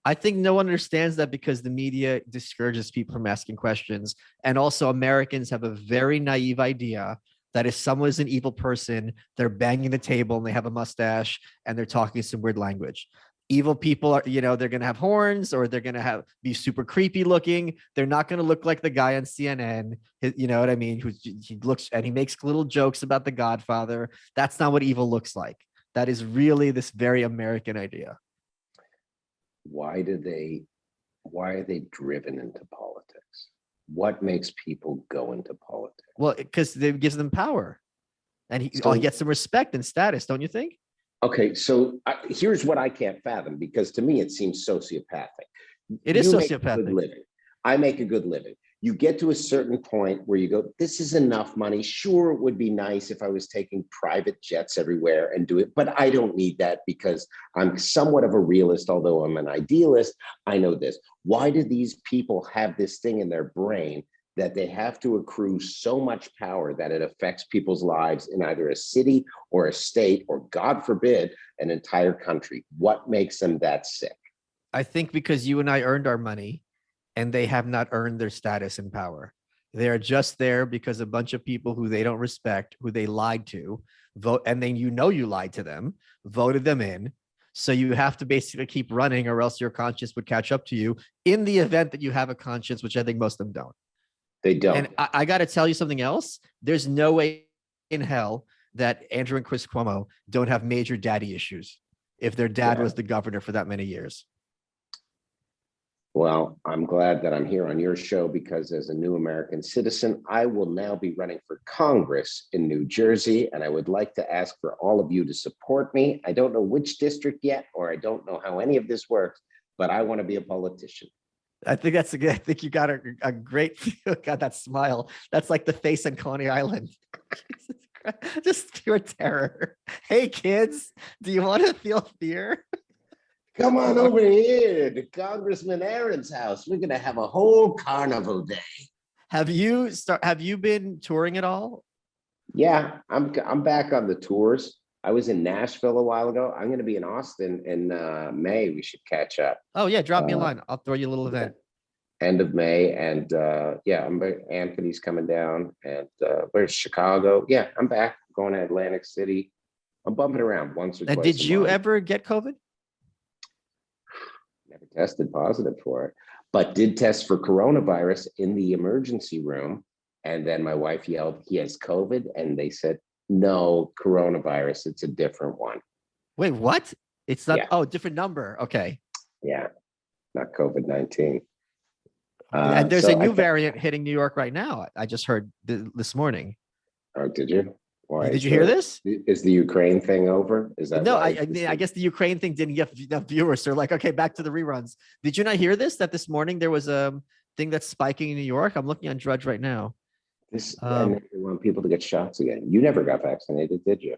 I think no one understands that because the media discourages people from asking questions. And also Americans have a very naive idea that if someone is an evil person, they're banging the table and they have a mustache and they're talking some weird language. Evil people are, they're going to have horns, or they're going to be super creepy looking. They're not going to look like the guy on CNN. You know what I mean? He looks and he makes little jokes about The Godfather. That's not what evil looks like. That is really this very American idea. Why are they driven into politics? What makes people go into politics? Well, because it gives them power, and he gets some respect and status, don't you think? Okay, so here's what I can't fathom, because to me it seems sociopathic. It is sociopathic. I make a good living. you get to a certain point where you go, this is enough money. Sure, it would be nice if I was taking private jets everywhere and do it, but I don't need that because I'm somewhat of a realist, although I'm an idealist. I know this. Why do these people have this thing in their brain that they have to accrue so much power that it affects people's lives in either a city or a state, or God forbid, an entire country? What makes them that sick? I think because you and I earned our money and they have not earned their status and power. They are just there because a bunch of people who they don't respect, who they lied to, vote, and then you lied to them, voted them in. So you have to basically keep running, or else your conscience would catch up to you in the event that you have a conscience, which I think most of them don't. They don't. And I got to tell you something else. There's no way in hell that Andrew and Chris Cuomo don't have major daddy issues if their dad was the governor for that many years. Well, I'm glad that I'm here on your show, because as a new American citizen, I will now be running for Congress in New Jersey. And I would like to ask for all of you to support me. I don't know which district yet, or I don't know how any of this works, but I want to be a politician. I think that's a good. I think you got a great. God, that smile. That's like the face on Coney Island. Just pure terror. Hey kids, do you want to feel fear? Come on over here to Congressman Aaron's house. We're gonna have a whole carnival day. Have you been touring at all? Yeah, I'm back on the tours. I was in Nashville a while ago. I'm gonna be in Austin in May. We should catch up. Oh yeah, drop me a line. I'll throw you a little event. End of May, and Anthony's coming down, and where's Chicago? Yeah, I'm back. Going to Atlantic City. I'm bumping around once or twice. Did you ever get COVID? Never tested positive for it, but did test for coronavirus in the emergency room. And then my wife yelled, "He has COVID," and they said, "No, coronavirus. It's a different one." Wait, what? It's not. Yeah. Oh, different number. Okay. Yeah, not COVID-19. And there's a new variant hitting New York right now. I just heard this morning. Oh, did you? Why? Did you hear this? Is the Ukraine thing over? Is that no? I guess the Ukraine thing didn't get enough viewers. So they're like, okay, back to the reruns. Did you not hear this? That this morning there was a thing that's spiking in New York. I'm looking on Drudge right now. I never want people to get shots again. You never got vaccinated, did you?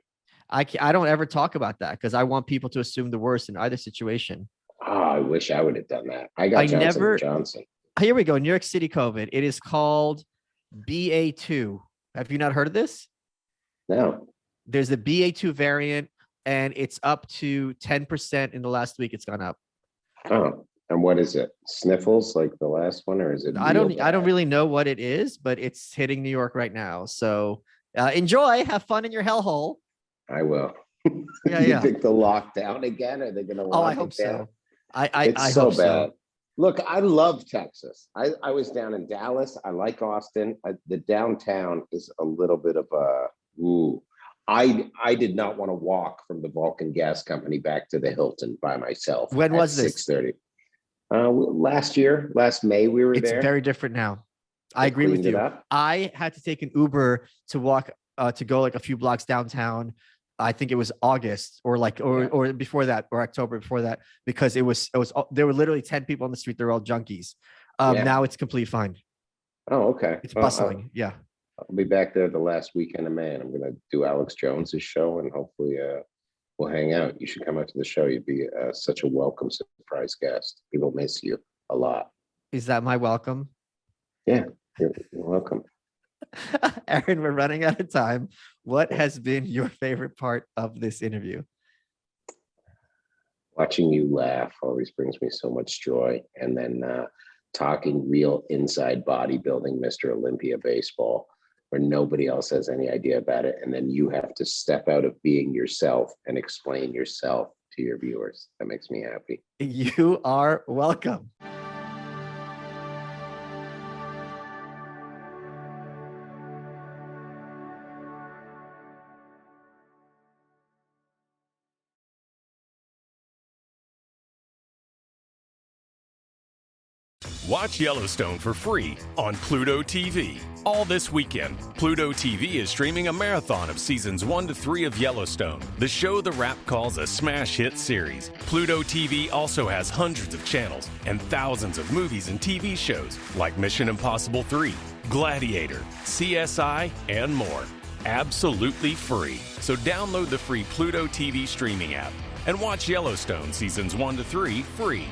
I don't ever talk about that because I want people to assume the worst in either situation. Oh, I wish I would have done that. I got Johnson. Here we go. New York City COVID. It is called BA2. Have you not heard of this? No. There's a BA2 variant, and it's up to 10% in the last week. It's gone up. Oh, and what is it? Sniffles like the last one, or is it? I don't really know what it is, but it's hitting New York right now. So enjoy. Have fun in your hellhole. I will. Yeah, you think they'll lock down again? Are they going to lock I hope down? So. I so hope bad. So. Look, I love Texas. I was down in Dallas. I like Austin. The downtown is a little bit of a ooh. I did not want to walk from the Vulcan Gas Company back to the Hilton by myself. When was this? 6:30. Last May we were there. It's very different now. I agree with you. I had to take an Uber to walk to go like a few blocks downtown. I think it was August or before that, or October before that, because it was there were literally 10 people on the street. They're all junkies. Now it's completely fine. Oh, okay. It's bustling. Yeah. I'll be back there the last weekend of May, and I'm going to do Alex Jones's show, and hopefully we'll hang out. You should come out to the show. You'd be such a welcome surprise guest. People miss you a lot. Is that my welcome? Yeah, you're welcome. Aaron, we're running out of time. What has been your favorite part of this interview? Watching you laugh always brings me so much joy. And then talking real inside bodybuilding, Mr. Olympia baseball, where nobody else has any idea about it. And then you have to step out of being yourself and explain yourself to your viewers. That makes me happy. You are welcome. Watch Yellowstone for free on Pluto TV. All this weekend, Pluto TV is streaming a marathon of seasons 1 to 3 of Yellowstone, the show The Wrap calls a smash hit series. Pluto TV also has hundreds of channels and thousands of movies and TV shows like Mission Impossible 3, Gladiator, CSI, and more. Absolutely free. So download the free Pluto TV streaming app and watch Yellowstone seasons 1 to 3 free.